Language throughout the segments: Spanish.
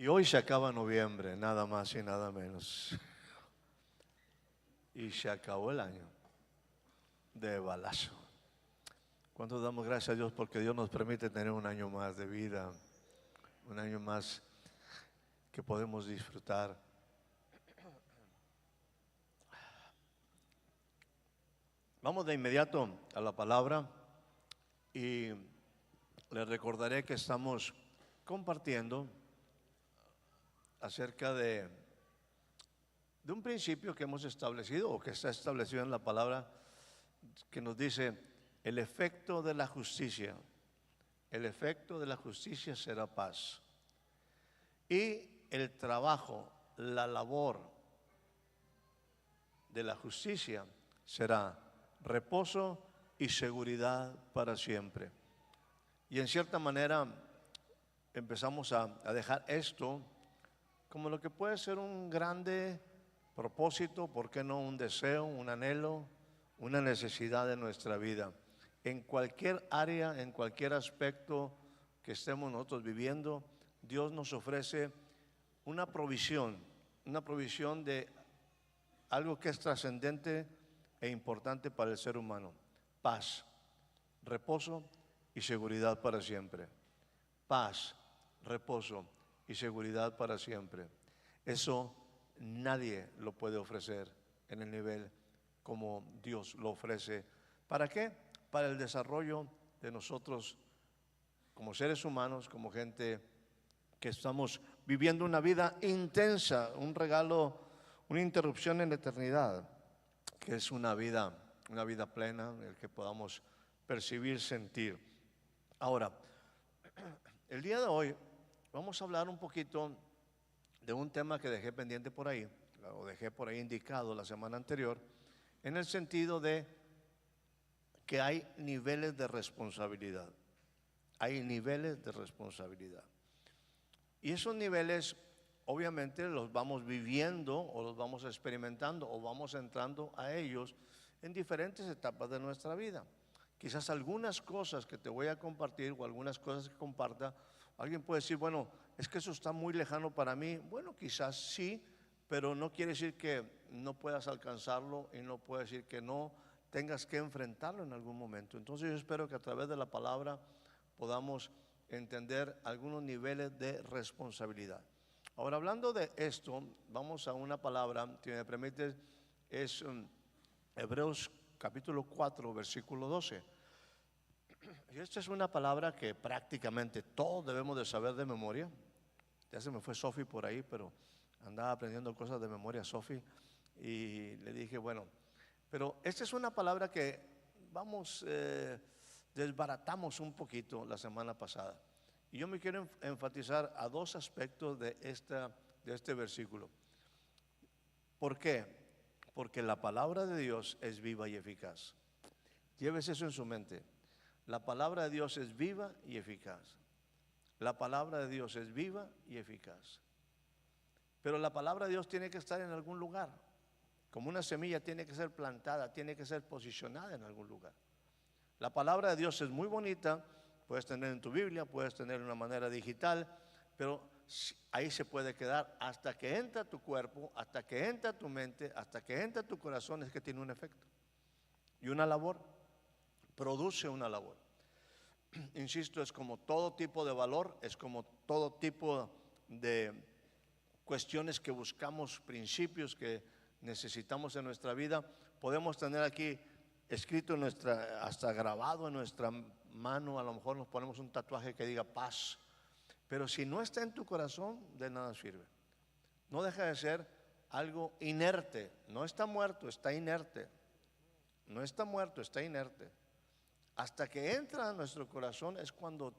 Y hoy se acaba noviembre, nada más y nada menos. Y se acabó el año de balazo. ¿Cuánto damos gracias a Dios porque Dios nos permite tener un año más de vida, un año más que podemos disfrutar? Vamos de inmediato a la palabra y les recordaré que estamos compartiendo acerca de un principio que hemos establecido o que está establecido en la palabra, que nos dice: el efecto de la justicia, el efecto de la justicia será paz. Y el trabajo, la labor de la justicia será reposo y seguridad para siempre. Y en cierta manera empezamos a dejar esto como lo que puede ser un grande propósito, ¿por qué no un deseo, un anhelo, una necesidad de nuestra vida? En cualquier área, en cualquier aspecto que estemos nosotros viviendo, Dios nos ofrece una provisión de algo que es trascendente e importante para el ser humano: paz, reposo y seguridad para siempre. Paz, reposo y seguridad para siempre. Eso nadie lo puede ofrecer en el nivel como Dios lo ofrece. ¿Para qué? Para el desarrollo de nosotros como seres humanos, como gente que estamos viviendo una vida intensa, un regalo, una interrupción en la eternidad, que es una vida plena, el que podamos percibir, sentir. Ahora, el día de hoy vamos a hablar un poquito de un tema que dejé pendiente por ahí, o dejé por ahí indicado la semana anterior, en el sentido de que hay niveles de responsabilidad. Hay niveles de responsabilidad. Y esos niveles obviamente los vamos viviendo o los vamos experimentando o vamos entrando a ellos en diferentes etapas de nuestra vida. Quizás algunas cosas que te voy a compartir o algunas cosas que comparta, alguien puede decir: bueno, es que eso está muy lejano para mí. Bueno, quizás sí, pero no quiere decir que no puedas alcanzarlo y no puede decir que no tengas que enfrentarlo en algún momento. Entonces yo espero que a través de la palabra podamos entender algunos niveles de responsabilidad. Ahora, hablando de esto, vamos a una palabra, si me permites, es Hebreos capítulo 4, versículo 12. Y esta es una palabra que prácticamente todos debemos de saber de memoria. Ya se me fue Sofi por ahí, pero andaba aprendiendo cosas de memoria Sofi, y le dije: bueno, pero esta es una palabra que desbaratamos un poquito la semana pasada. Y yo me quiero enfatizar a dos aspectos de este versículo. ¿Por qué? Porque la palabra de Dios es viva y eficaz. Llévese eso en su mente. La palabra de Dios es viva y eficaz. La palabra de Dios es viva y eficaz. Pero la palabra de Dios tiene que estar en algún lugar. Como una semilla tiene que ser plantada, tiene que ser posicionada en algún lugar. La palabra de Dios es muy bonita, puedes tener en tu Biblia, puedes tener de una manera digital, pero ahí se puede quedar hasta que entra a tu cuerpo, hasta que entra a tu mente, hasta que entra a tu corazón. Es que tiene un efecto y una labor, produce una labor. Insisto, es como todo tipo de valor, es como todo tipo de cuestiones que buscamos, principios que necesitamos en nuestra vida. Podemos tener aquí escrito hasta grabado en nuestra mano, a lo mejor nos ponemos un tatuaje que diga paz, pero si no está en tu corazón, de nada sirve. No deja de ser algo inerte. No está muerto, está inerte. No está muerto, está inerte. Hasta que entra a nuestro corazón es cuando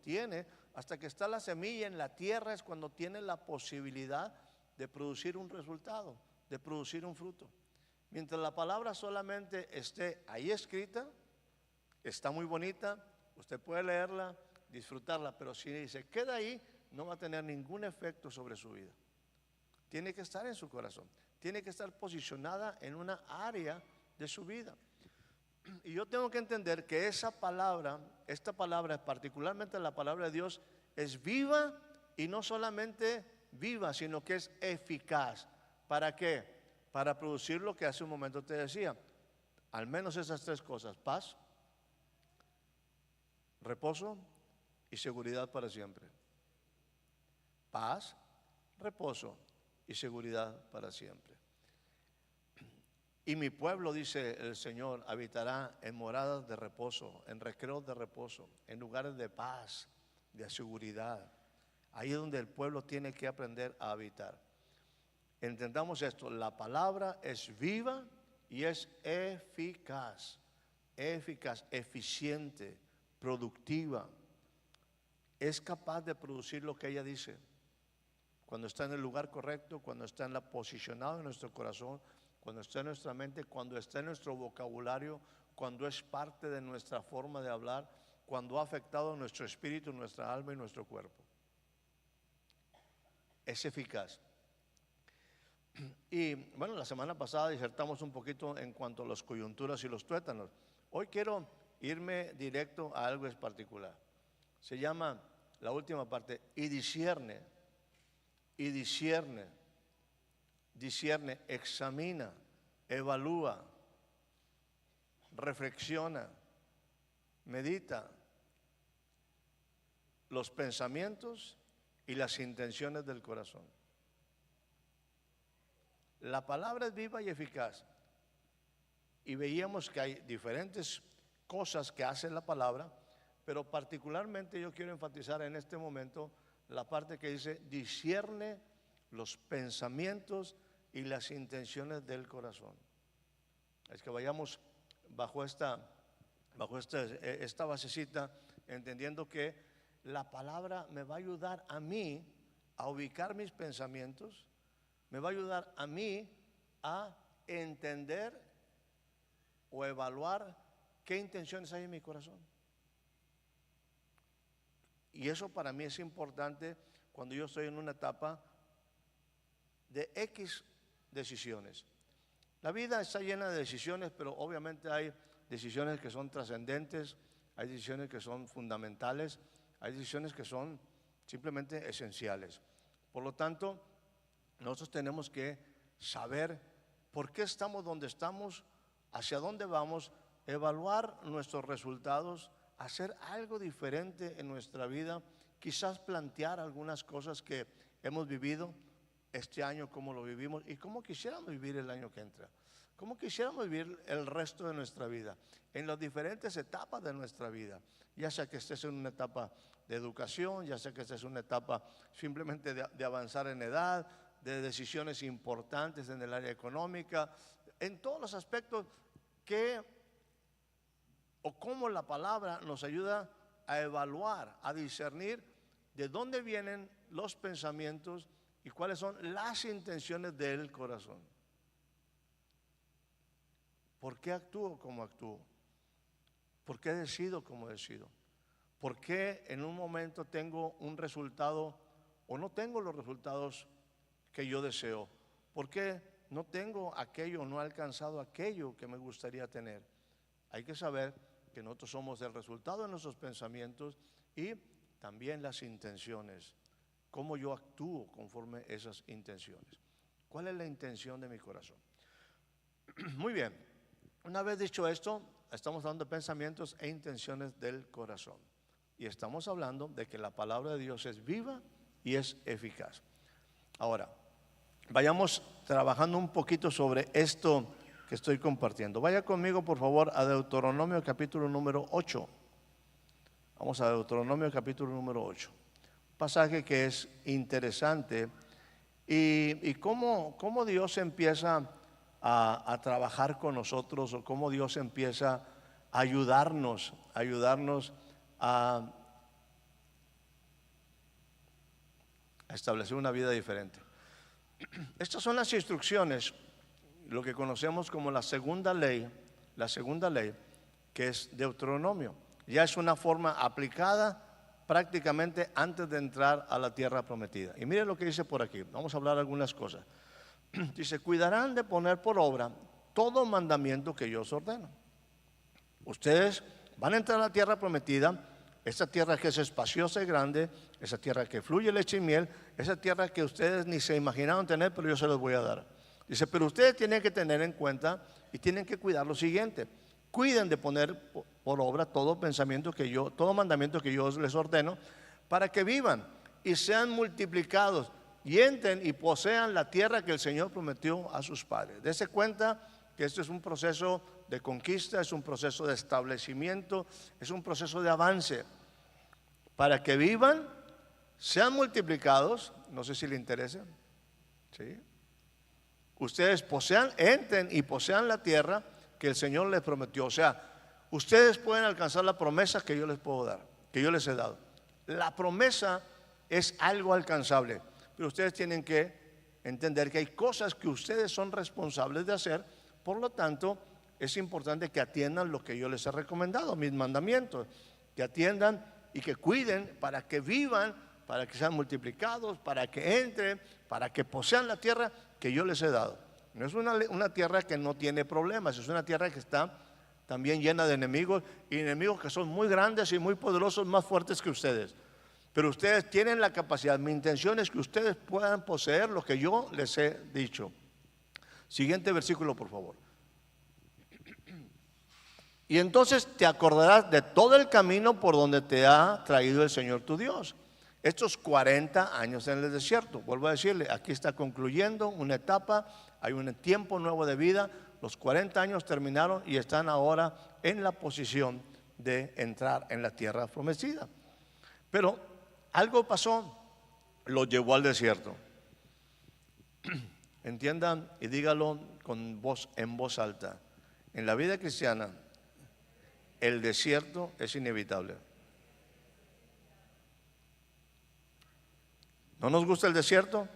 hasta que está la semilla en la tierra, es cuando tiene la posibilidad de producir un resultado, de producir un fruto. Mientras la palabra solamente esté ahí escrita, está muy bonita, usted puede leerla, disfrutarla, pero si se queda ahí, no va a tener ningún efecto sobre su vida. Tiene que estar en su corazón, tiene que estar posicionada en una área de su vida. Y yo tengo que entender que esta palabra, particularmente la palabra de Dios, es viva y no solamente viva, sino que es eficaz. ¿Para qué? Para producir lo que hace un momento te decía. Al menos esas tres cosas: paz, reposo y seguridad para siempre. Paz, reposo y seguridad para siempre. Y mi pueblo, dice el Señor, habitará en moradas de reposo, en recreos de reposo, en lugares de paz, de seguridad. Ahí es donde el pueblo tiene que aprender a habitar. Entendamos esto: la palabra es viva y es eficaz, eficiente, productiva. Es capaz de producir lo que ella dice. Cuando está en el lugar correcto, cuando está posicionado en nuestro corazón, cuando está en nuestra mente, cuando está en nuestro vocabulario, cuando es parte de nuestra forma de hablar, cuando ha afectado nuestro espíritu, nuestra alma y nuestro cuerpo. Es eficaz. Y bueno, la semana pasada disertamos un poquito en cuanto a las coyunturas y los tuétanos. Hoy quiero irme directo a algo en particular. Se llama la última parte: y discierne, examina, evalúa, reflexiona, medita los pensamientos y las intenciones del corazón. La palabra es viva y eficaz. Y veíamos que hay diferentes cosas que hace la palabra, pero particularmente yo quiero enfatizar en este momento la parte que dice: discierne los pensamientos y las intenciones del corazón. Es que vayamos bajo esta basecita, entendiendo que la palabra me va a ayudar a mí a ubicar mis pensamientos, me va a ayudar a mí a entender o evaluar qué intenciones hay en mi corazón. Y eso para mí es importante cuando yo estoy en una etapa de X decisiones. La vida está llena de decisiones, pero obviamente hay decisiones que son trascendentes, hay decisiones que son fundamentales, hay decisiones que son simplemente esenciales. Por lo tanto, nosotros tenemos que saber por qué estamos donde estamos, hacia dónde vamos, evaluar nuestros resultados, hacer algo diferente en nuestra vida, quizás plantear algunas cosas que hemos vivido este año, cómo lo vivimos y cómo quisiéramos vivir el año que entra, cómo quisiéramos vivir el resto de nuestra vida, en las diferentes etapas de nuestra vida, ya sea que estés en una etapa de educación, ya sea que estés en una etapa simplemente de avanzar en edad, de decisiones importantes en el área económica, en todos los aspectos que o cómo la palabra nos ayuda a evaluar, a discernir de dónde vienen los pensamientos y cuáles son las intenciones del corazón. ¿Por qué actúo como actúo? ¿Por qué decido como decido? ¿Por qué en un momento tengo un resultado o no tengo los resultados que yo deseo? ¿Por qué no tengo aquello, no he alcanzado aquello que me gustaría tener? Hay que saber que nosotros somos el resultado de nuestros pensamientos y también las intenciones. ¿Cómo yo actúo conforme esas intenciones? ¿Cuál es la intención de mi corazón? Muy bien, una vez dicho esto, estamos hablando de pensamientos e intenciones del corazón. Y estamos hablando de que la palabra de Dios es viva y es eficaz. Ahora, vayamos trabajando un poquito sobre esto que estoy compartiendo. Vaya conmigo, por favor, a Deuteronomio capítulo número 8. Vamos a Deuteronomio capítulo número 8. Un pasaje que es interesante y cómo Dios empieza a trabajar con nosotros, o cómo Dios empieza a ayudarnos a establecer una vida diferente. Estas son las instrucciones, lo que conocemos como la segunda ley, que es Deuteronomio. Ya es una forma aplicada prácticamente antes de entrar a la tierra prometida. Y miren lo que dice por aquí, vamos a hablar algunas cosas. Dice: cuidarán de poner por obra todo mandamiento que yo os ordeno. Ustedes van a entrar a la tierra prometida, esa tierra que es espaciosa y grande, esa tierra que fluye leche y miel, esa tierra que ustedes ni se imaginaron tener, pero yo se los voy a dar. Dice, pero ustedes tienen que tener en cuenta y tienen que cuidar lo siguiente. Cuiden de poner por obra todo todo mandamiento que yo les ordeno, para que vivan y sean multiplicados y entren y posean la tierra que el Señor prometió a sus padres. Dese cuenta que esto es un proceso de conquista, es un proceso de establecimiento, es un proceso de avance. Para que vivan, sean multiplicados, no sé si le interesa, ¿sí? Ustedes entren y posean la tierra que el Señor les prometió. O sea, ustedes pueden alcanzar la promesa que yo les puedo dar, que yo les he dado. La promesa es algo alcanzable, pero ustedes tienen que entender que hay cosas que ustedes son responsables de hacer. Por lo tanto, es importante que atiendan lo que yo les he recomendado, mis mandamientos, que atiendan y que cuiden para que vivan, para que sean multiplicados, para que entren, para que posean la tierra que yo les he dado. No es una tierra que no tiene problemas, es una tierra que está también llena de enemigos, y enemigos que son muy grandes y muy poderosos, más fuertes que ustedes. Pero ustedes tienen la capacidad. Mi intención es que ustedes puedan poseer lo que yo les he dicho. Siguiente versículo, por favor. Y entonces te acordarás de todo el camino por donde te ha traído el Señor tu Dios. Estos 40 años en el desierto. Vuelvo a decirle, aquí está concluyendo una etapa, hay un tiempo nuevo de vida. Los 40 años terminaron y están ahora en la posición de entrar en la tierra prometida. Pero algo pasó, lo llevó al desierto. Entiendan y dígalo en voz alta. En la vida cristiana, el desierto es inevitable. No nos gusta el desierto,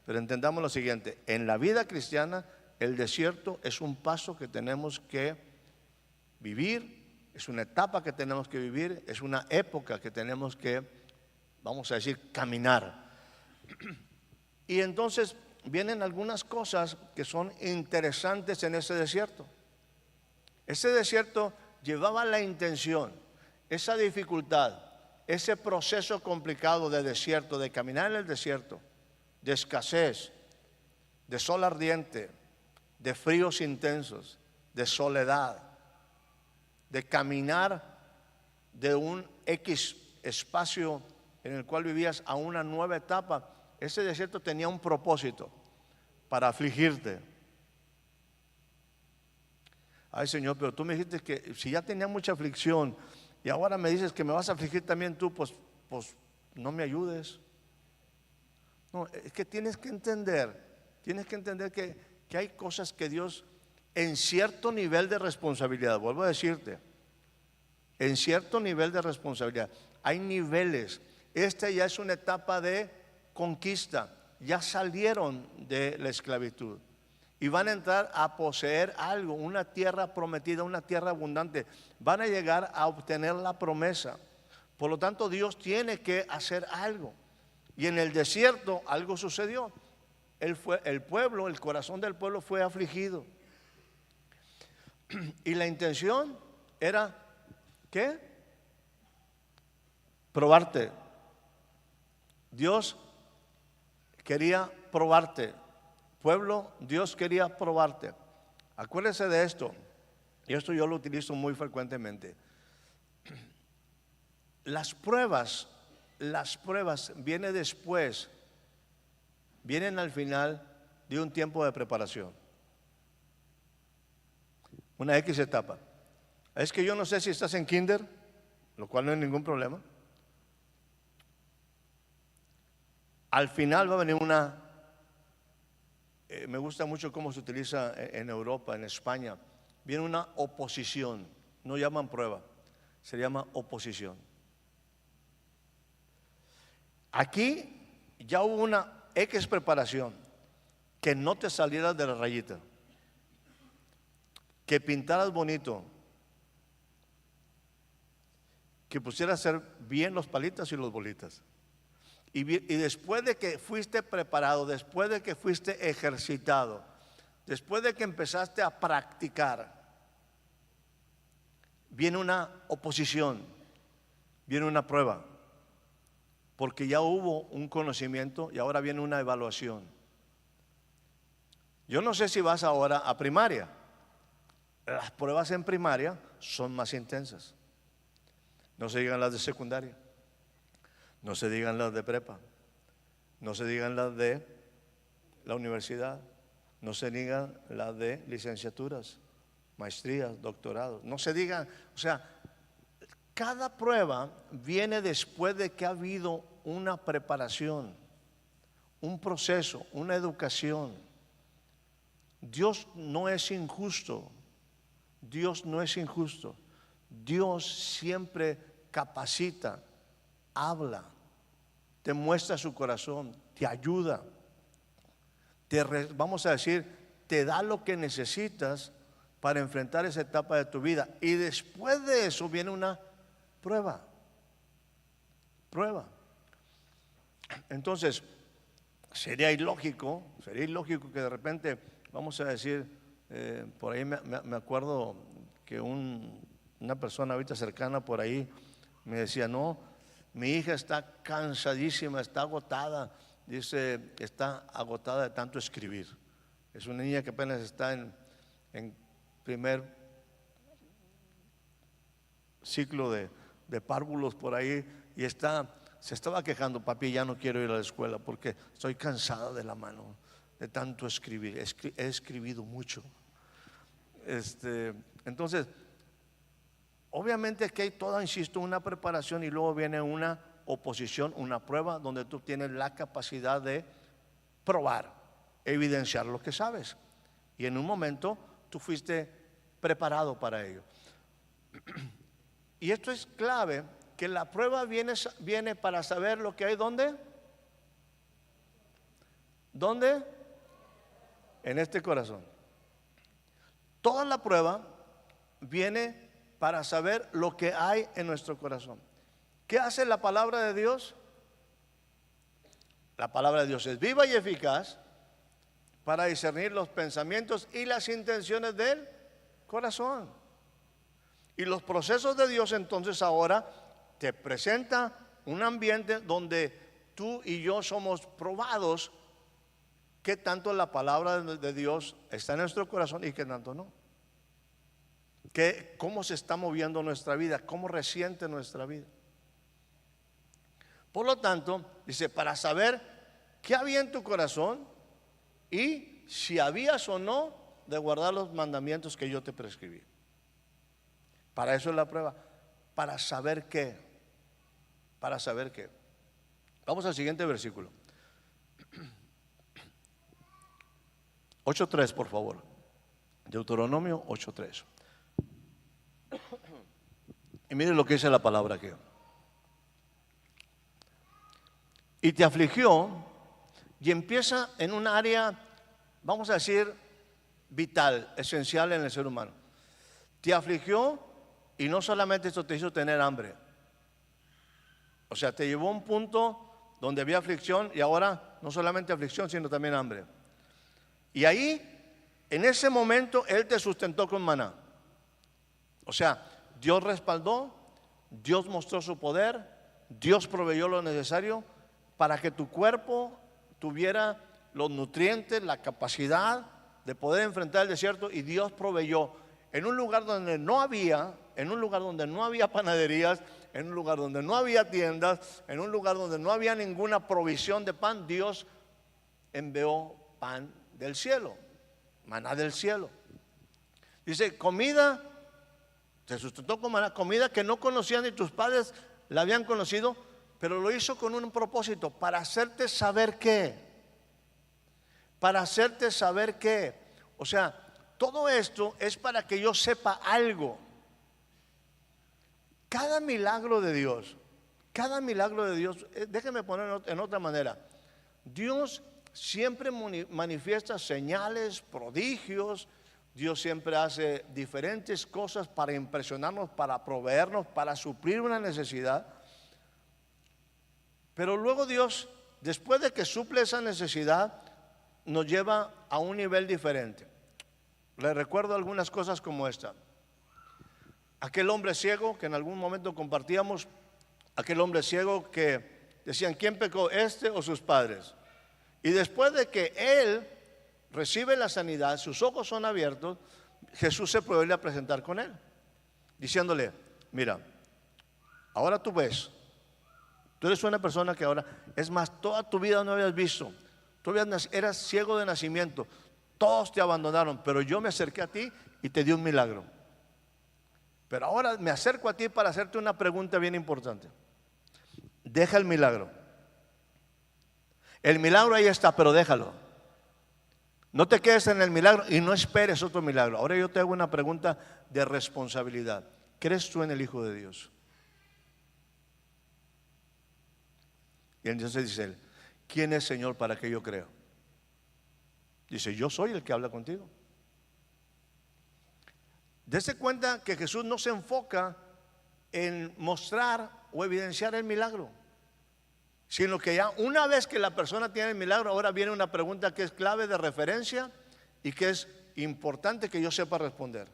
pero entendamos lo siguiente. En la vida cristiana, el desierto es un paso que tenemos que vivir, es una etapa que tenemos que vivir, es una época que tenemos que, vamos a decir, caminar. Y entonces vienen algunas cosas que son interesantes en ese desierto. Ese desierto llevaba la intención, esa dificultad, ese proceso complicado de desierto, de caminar en el desierto, de escasez, de sol ardiente, de fríos intensos, de soledad, de caminar de un X espacio en el cual vivías a una nueva etapa. Ese desierto tenía un propósito, para afligirte. Ay, Señor, pero tú me dijiste que si ya tenía mucha aflicción y ahora me dices que me vas a afligir también tú, pues no me ayudes. No, es que tienes que entender que hay cosas que Dios, en cierto nivel de responsabilidad, vuelvo a decirte, en cierto nivel de responsabilidad, hay niveles. Esta ya es una etapa de conquista, ya salieron de la esclavitud y van a entrar a poseer algo, una tierra prometida, una tierra abundante. Van a llegar a obtener la promesa. Por lo tanto, Dios tiene que hacer algo. Y en el desierto algo sucedió. El pueblo, el corazón del pueblo fue afligido. Y la intención era, ¿qué? Probarte. Dios quería probarte. Pueblo, Dios quería probarte. Acuérdese de esto, y esto yo lo utilizo muy frecuentemente. Las pruebas vienen después, vienen al final de un tiempo de preparación. Una X etapa. Es que yo no sé si estás en kinder, lo cual no hay ningún problema. Al final va a venir me gusta mucho cómo se utiliza en Europa, en España. Viene una oposición, no llaman prueba, se llama oposición. Aquí ya hubo una X preparación, que no te salieras de la rayita, que pintaras bonito, que pusieras a hacer bien los palitas y los bolitas. Y después de que fuiste preparado, después de que fuiste ejercitado, después de que empezaste a practicar, viene una oposición. viene una prueba, porque ya hubo un conocimiento y ahora viene una evaluación. Yo no sé si vas ahora a primaria. Las pruebas en primaria son más intensas. No se digan las de secundaria, no se digan las de prepa, no se digan las de la universidad, no se digan las de licenciaturas, maestrías, doctorados, no se digan, o sea, cada prueba viene después de que ha habido una preparación, un proceso, una educación. Dios no es injusto, Dios no es injusto. Dios siempre capacita, habla, te muestra su corazón, te ayuda, vamos a decir, te da lo que necesitas para enfrentar esa etapa de tu vida. Y después de eso viene una prueba. Entonces, sería ilógico que de repente, vamos a decir, por ahí me acuerdo que una persona ahorita cercana por ahí me decía, no, mi hija está cansadísima, está agotada, dice, está agotada de tanto escribir. Es una niña que apenas está en primer ciclo de párvulos por ahí y se estaba quejando, papi, ya no quiero ir a la escuela porque estoy cansada de la mano, de tanto escribir, he escribido mucho. Entonces, obviamente que hay toda, insisto, una preparación y luego viene una oposición, una prueba donde tú tienes la capacidad de probar, evidenciar lo que sabes. Y en un momento tú fuiste preparado para ello. Y esto es clave, que la prueba viene para saber lo que hay. ¿Dónde? ¿Dónde? En este corazón. Toda la prueba viene para saber lo que hay en nuestro corazón. ¿Qué hace la palabra de Dios? La palabra de Dios es viva y eficaz para discernir los pensamientos y las intenciones del corazón. Y los procesos de Dios entonces ahora te presenta un ambiente donde tú y yo somos probados qué tanto la palabra de Dios está en nuestro corazón y qué tanto no. Cómo se está moviendo nuestra vida, cómo resiente nuestra vida. Por lo tanto, dice, para saber qué había en tu corazón y si habías o no de guardar los mandamientos que yo te prescribí. Para eso es la prueba, para saber qué. Para saber qué. Vamos al siguiente versículo. 8:3, por favor. Deuteronomio 8:3. Y mire lo que dice la palabra aquí. Y te afligió, y empieza en un área, vamos a decir, vital, esencial en el ser humano. Te afligió, y no solamente esto te hizo tener hambre. O sea, te llevó a un punto donde había aflicción, y ahora no solamente aflicción, sino también hambre. Y ahí, en ese momento, Él te sustentó con maná. O sea, Dios respaldó, Dios mostró su poder, Dios proveyó lo necesario para que tu cuerpo tuviera los nutrientes, la capacidad de poder enfrentar el desierto, y Dios proveyó en un lugar donde no había, panaderías, en un lugar donde no había tiendas, en un lugar donde no había ninguna provisión de pan. Dios envió pan del cielo, maná del cielo. Dice, comida, te sustentó con maná, comida que no conocían ni tus padres la habían conocido, pero lo hizo con un propósito, para hacerte saber qué. Para hacerte saber qué. O sea, todo esto es para que yo sepa algo. Cada milagro de Dios, déjenme poner en otra manera. Dios siempre manifiesta señales, prodigios. Dios siempre hace diferentes cosas para impresionarnos, para proveernos, para suplir una necesidad. Pero luego Dios, después de que suple esa necesidad, nos lleva a un nivel diferente. Les recuerdo algunas cosas como esta. Aquel hombre ciego que en algún momento compartíamos, aquel hombre ciego que decían, ¿quién pecó, este o sus padres? Y después de que él recibe la sanidad, sus ojos son abiertos, Jesús se vuelve a presentar con él, diciéndole, mira, ahora tú ves, tú eres una persona que ahora, es más, toda tu vida no habías visto, tú eras ciego de nacimiento, todos te abandonaron, pero yo me acerqué a ti y te di un milagro. Pero ahora me acerco a ti para hacerte una pregunta bien importante. Deja el milagro. El milagro ahí está, pero déjalo. No te quedes en el milagro y no esperes otro milagro. Ahora yo te hago una pregunta de responsabilidad. ¿Crees tú en el Hijo de Dios? Y entonces dice él, ¿quién es Señor para que yo crea? Dice, yo soy el que habla contigo. Dese cuenta que Jesús no se enfoca en mostrar o evidenciar el milagro, sino que ya una vez que la persona tiene el milagro, ahora viene una pregunta que es clave de referencia y que es importante que yo sepa responder.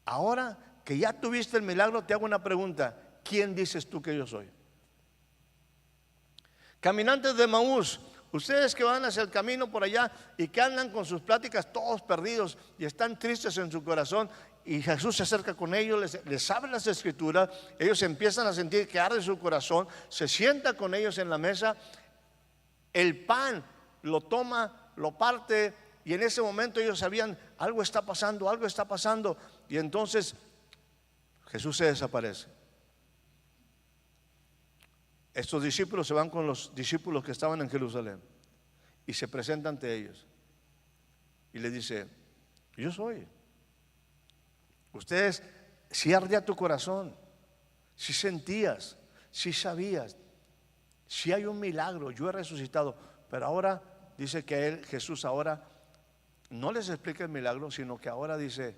Ahora que ya tuviste el milagro, te hago una pregunta. ¿Quién dices tú que yo soy? Caminantes de Emaús, ustedes que van hacia el camino por allá y que andan con sus pláticas todos perdidos y están tristes en su corazón, y Jesús se acerca con ellos, les abre las escrituras, ellos empiezan a sentir que arde su corazón, se sienta con ellos en la mesa, el pan lo toma, lo parte, y en ese momento ellos sabían, algo está pasando, y entonces Jesús se desaparece. Estos discípulos se van con los discípulos que estaban en Jerusalén y se presenta ante ellos y les dice, yo soy. Ustedes, si ardía tu corazón, si sentías, si sabías, si hay un milagro, yo he resucitado, pero ahora dice que Jesús ahora no les explica el milagro, sino que ahora dice,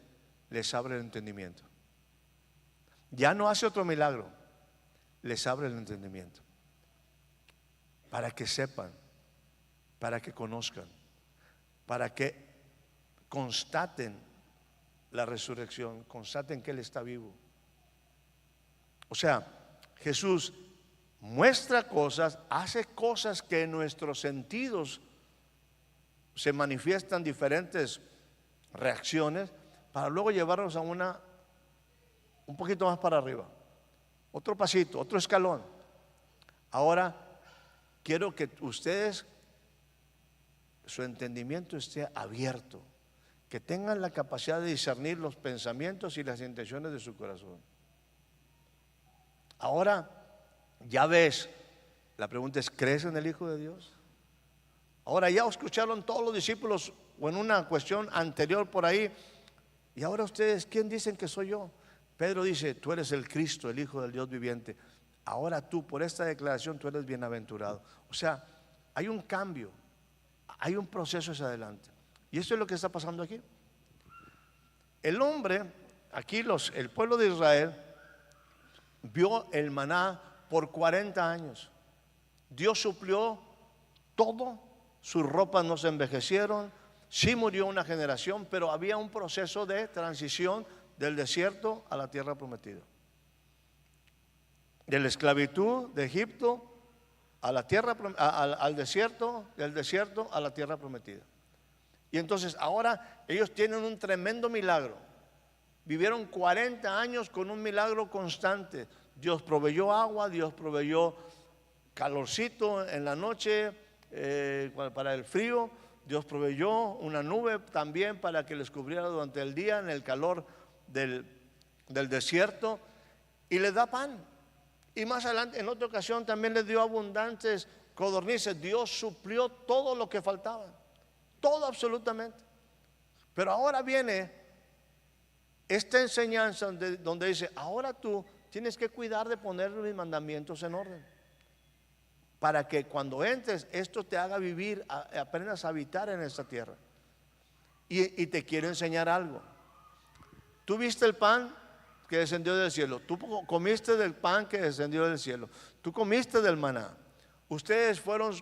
les abre el entendimiento. Ya no hace otro milagro, les abre el entendimiento. Para que sepan, para que conozcan, para que constaten la resurrección, constaten que Él está vivo. O sea, Jesús muestra cosas, hace cosas que en nuestros sentidos se manifiestan diferentes reacciones, para luego llevarnos a un poquito más para arriba, otro pasito, otro escalón. Ahora quiero que ustedes, su entendimiento esté abierto, que tengan la capacidad de discernir los pensamientos y las intenciones de su corazón. Ahora ya ves, la pregunta es, ¿crees en el Hijo de Dios? Ahora ya escucharon todos los discípulos o en una cuestión anterior por ahí, y ahora ustedes, ¿quién dicen que soy yo? Pedro dice, tú eres el Cristo, el Hijo del Dios viviente. Ahora tú, por esta declaración, tú eres bienaventurado. O sea, hay un cambio, hay un proceso hacia adelante. Y eso es lo que está pasando aquí. El hombre, aquí el pueblo de Israel, vio el maná por 40 años. Dios suplió todo, sus ropas no se envejecieron, sí murió una generación, pero había un proceso de transición del desierto a la tierra prometida. De la esclavitud de Egipto a la tierra, al desierto, del desierto a la tierra prometida. Y entonces ahora ellos tienen un tremendo milagro. Vivieron 40 años con un milagro constante. Dios proveyó agua, Dios proveyó calorcito en la noche para el frío. Dios proveyó una nube también para que les cubriera durante el día en el calor del desierto, y les da pan. Y más adelante, en otra ocasión, también les dio abundantes codornices. Dios suplió todo lo que faltaba, todo absolutamente. Pero ahora viene esta enseñanza donde dice, ahora tú tienes que cuidar de poner mis mandamientos en orden, para que cuando entres esto te haga vivir, aprendas a habitar en esta tierra. Y te quiero enseñar algo. Tú viste el pan que descendió del cielo, tú comiste del pan que descendió del cielo, tú comiste del maná. Ustedes fueron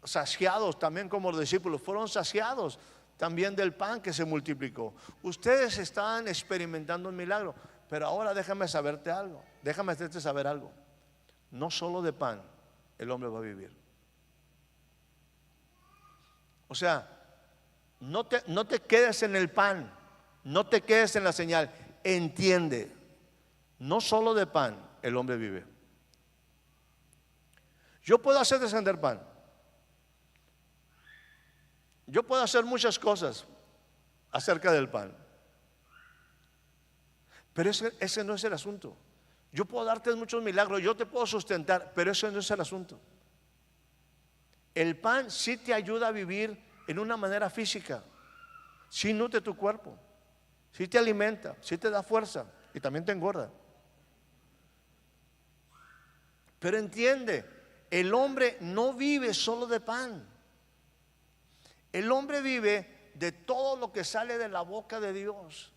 saciados también como los discípulos, fueron saciados también del pan que se multiplicó. Ustedes estaban experimentando un milagro, Pero ahora déjame saberte algo, déjame hacerte saber algo. No solo de pan el hombre va a vivir. O sea, no te quedes en el pan, no te quedes en la señal. Entiende, no solo de pan el hombre vive. Yo puedo hacer descender pan. Yo puedo hacer muchas cosas acerca del pan. Pero ese no es el asunto. Yo puedo darte muchos milagros, yo te puedo sustentar, pero ese no es el asunto. El pan sí te ayuda a vivir en una manera física. Sí nutre tu cuerpo, sí te alimenta, sí te da fuerza y también te engorda. Pero entiende, el hombre no vive solo de pan. El hombre vive de todo lo que sale de la boca de Dios.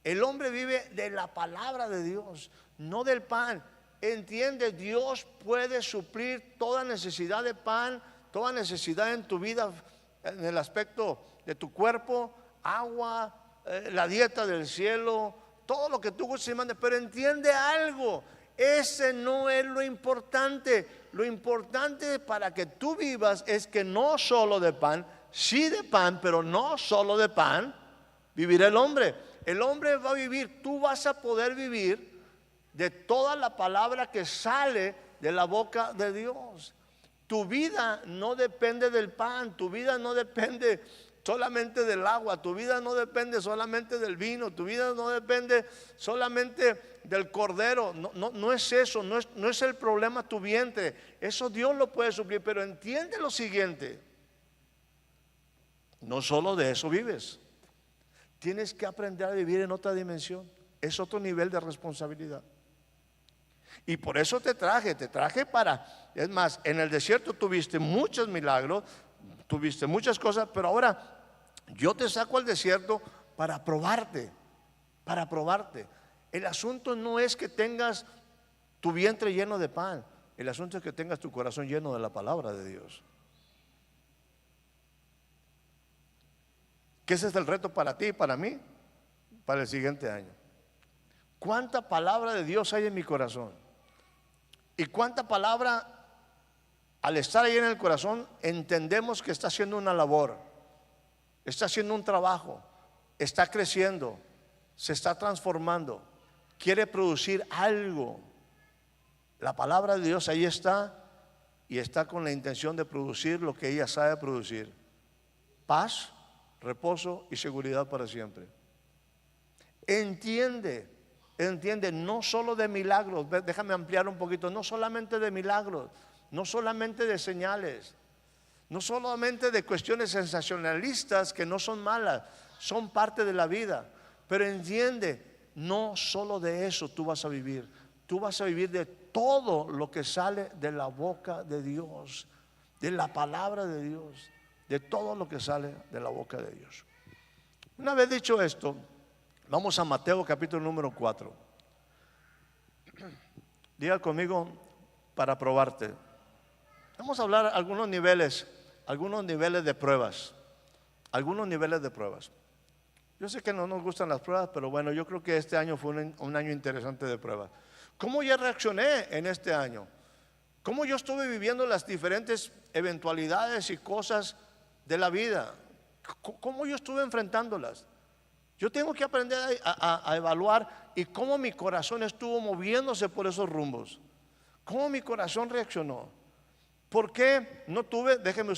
El hombre vive de la palabra de Dios, no del pan. Entiende, Dios puede suplir toda necesidad de pan, toda necesidad en tu vida, en el aspecto de tu cuerpo, agua, la dieta del cielo, todo lo que tú gustes y mandes. Pero entiende algo, ese no es lo importante. Lo importante para que tú vivas es que no solo de pan, sí de pan, pero no solo de pan vivirá el hombre. El hombre va a vivir, tú vas a poder vivir de toda la palabra que sale de la boca de Dios. Tu vida no depende del pan, tu vida no depende solamente del agua, tu vida no depende solamente del vino, tu vida no depende solamente del cordero. No es eso, no es el problema tu vientre, eso Dios lo puede suplir. Pero entiende lo siguiente, no solo de eso vives, tienes que aprender a vivir en otra dimensión, es otro nivel de responsabilidad. Y por eso te traje para, es más, en el desierto tuviste muchos milagros, tuviste muchas cosas, pero ahora yo te saco al desierto para probarte, para probarte. El asunto no es que tengas tu vientre lleno de pan, el asunto es que tengas tu corazón lleno de la palabra de Dios. Que ese es el reto para ti y para mí, para el siguiente año. ¿Cuánta palabra de Dios hay en mi corazón? Y cuánta palabra, al estar ahí en el corazón, entendemos que está haciendo una labor, está haciendo un trabajo, está creciendo, se está transformando, quiere producir algo. La palabra de Dios ahí está y está con la intención de producir lo que ella sabe producir: paz, reposo y seguridad para siempre. Entiende, no solo de milagros, déjame ampliar un poquito, no solamente de milagros, no solamente de señales, no solamente de cuestiones sensacionalistas que no son malas, son parte de la vida. Pero entiende, no solo de eso tú vas a vivir, tú vas a vivir de todo lo que sale de la boca de Dios, de la palabra de Dios, de todo lo que sale de la boca de Dios. Una vez dicho esto, vamos a Mateo capítulo número 4. Diga conmigo: para probarte. Vamos a hablar algunos niveles de pruebas. Algunos niveles de pruebas. Yo sé que no nos gustan las pruebas, pero bueno, yo creo que este año fue un año interesante de pruebas. ¿Cómo yo reaccioné en este año? ¿Cómo yo estuve viviendo las diferentes eventualidades y cosas de la vida? ¿Cómo yo estuve enfrentándolas? Yo tengo que aprender a evaluar y cómo mi corazón estuvo moviéndose por esos rumbos. ¿Cómo mi corazón reaccionó? ¿Por qué no tuve, déjeme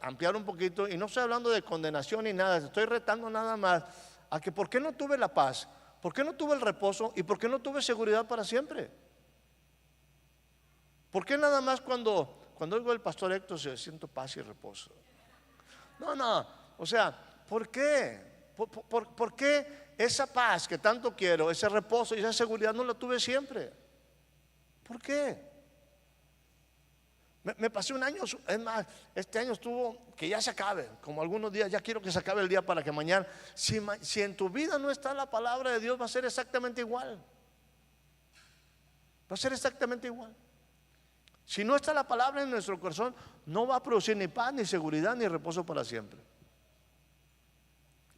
ampliar un poquito, y no estoy hablando de condenación ni nada, estoy retando nada más a que por qué no tuve la paz, por qué no tuve el reposo y por qué no tuve seguridad para siempre? ¿Por qué nada más cuando oigo al pastor Héctor siento paz y reposo? No, o sea, ¿por qué? ¿Por qué esa paz que tanto quiero, ese reposo y esa seguridad no la tuve siempre? ¿Por qué? Me pasé un año, es más, este año estuvo que ya se acabe, como algunos días, ya quiero que se acabe el día para que mañana, si en tu vida no está la palabra de Dios, va a ser exactamente igual. Va a ser exactamente igual. Si no está la palabra en nuestro corazón, no va a producir ni paz, ni seguridad, ni reposo para siempre.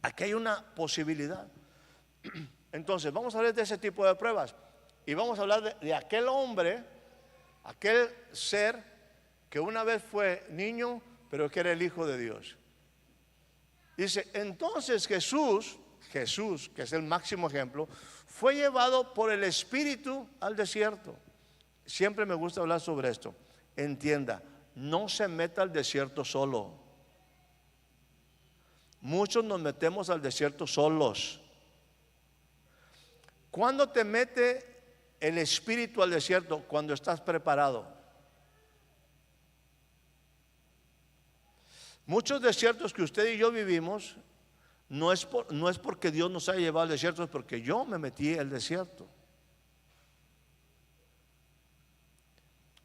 Aquí hay una posibilidad. Entonces, vamos a hablar de ese tipo de pruebas. Y vamos a hablar de aquel hombre, aquel ser que una vez fue niño, pero que era el Hijo de Dios. Dice, entonces Jesús, que es el máximo ejemplo, fue llevado por el Espíritu al desierto. Siempre me gusta hablar sobre esto. Entienda, no se meta al desierto solo. Muchos nos metemos al desierto solos. ¿Cuándo te mete el Espíritu al desierto? Cuando estás preparado. Muchos desiertos que usted y yo vivimos no es porque Dios nos haya llevado al desierto, es porque yo me metí al desierto.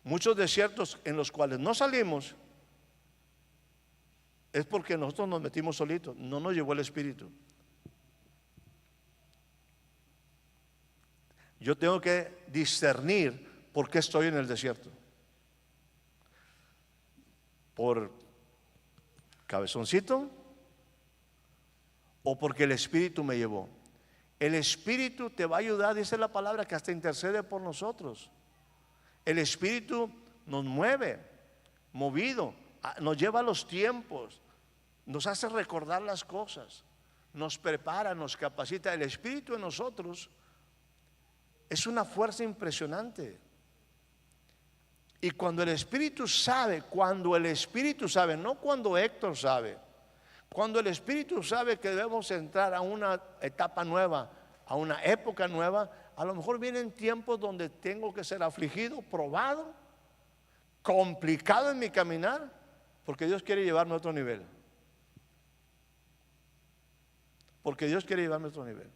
Muchos desiertos en los cuales no salimos es porque nosotros nos metimos solitos, no nos llevó el Espíritu. Yo tengo que discernir por qué estoy en el desierto. ¿Por cabezoncito o porque el Espíritu me llevó? El Espíritu te va a ayudar, dice la palabra, que hasta intercede por nosotros. El Espíritu nos mueve, movido, nos lleva a los tiempos, nos hace recordar las cosas, nos prepara, nos capacita. El Espíritu en nosotros es una fuerza impresionante. Y cuando el Espíritu sabe, no cuando Héctor sabe, cuando el Espíritu sabe que debemos entrar a una etapa nueva, a una época nueva, a lo mejor vienen tiempos donde tengo que ser afligido, probado, complicado en mi caminar, porque Dios quiere llevarme a otro nivel. Porque Dios quiere llevarme a otro nivel.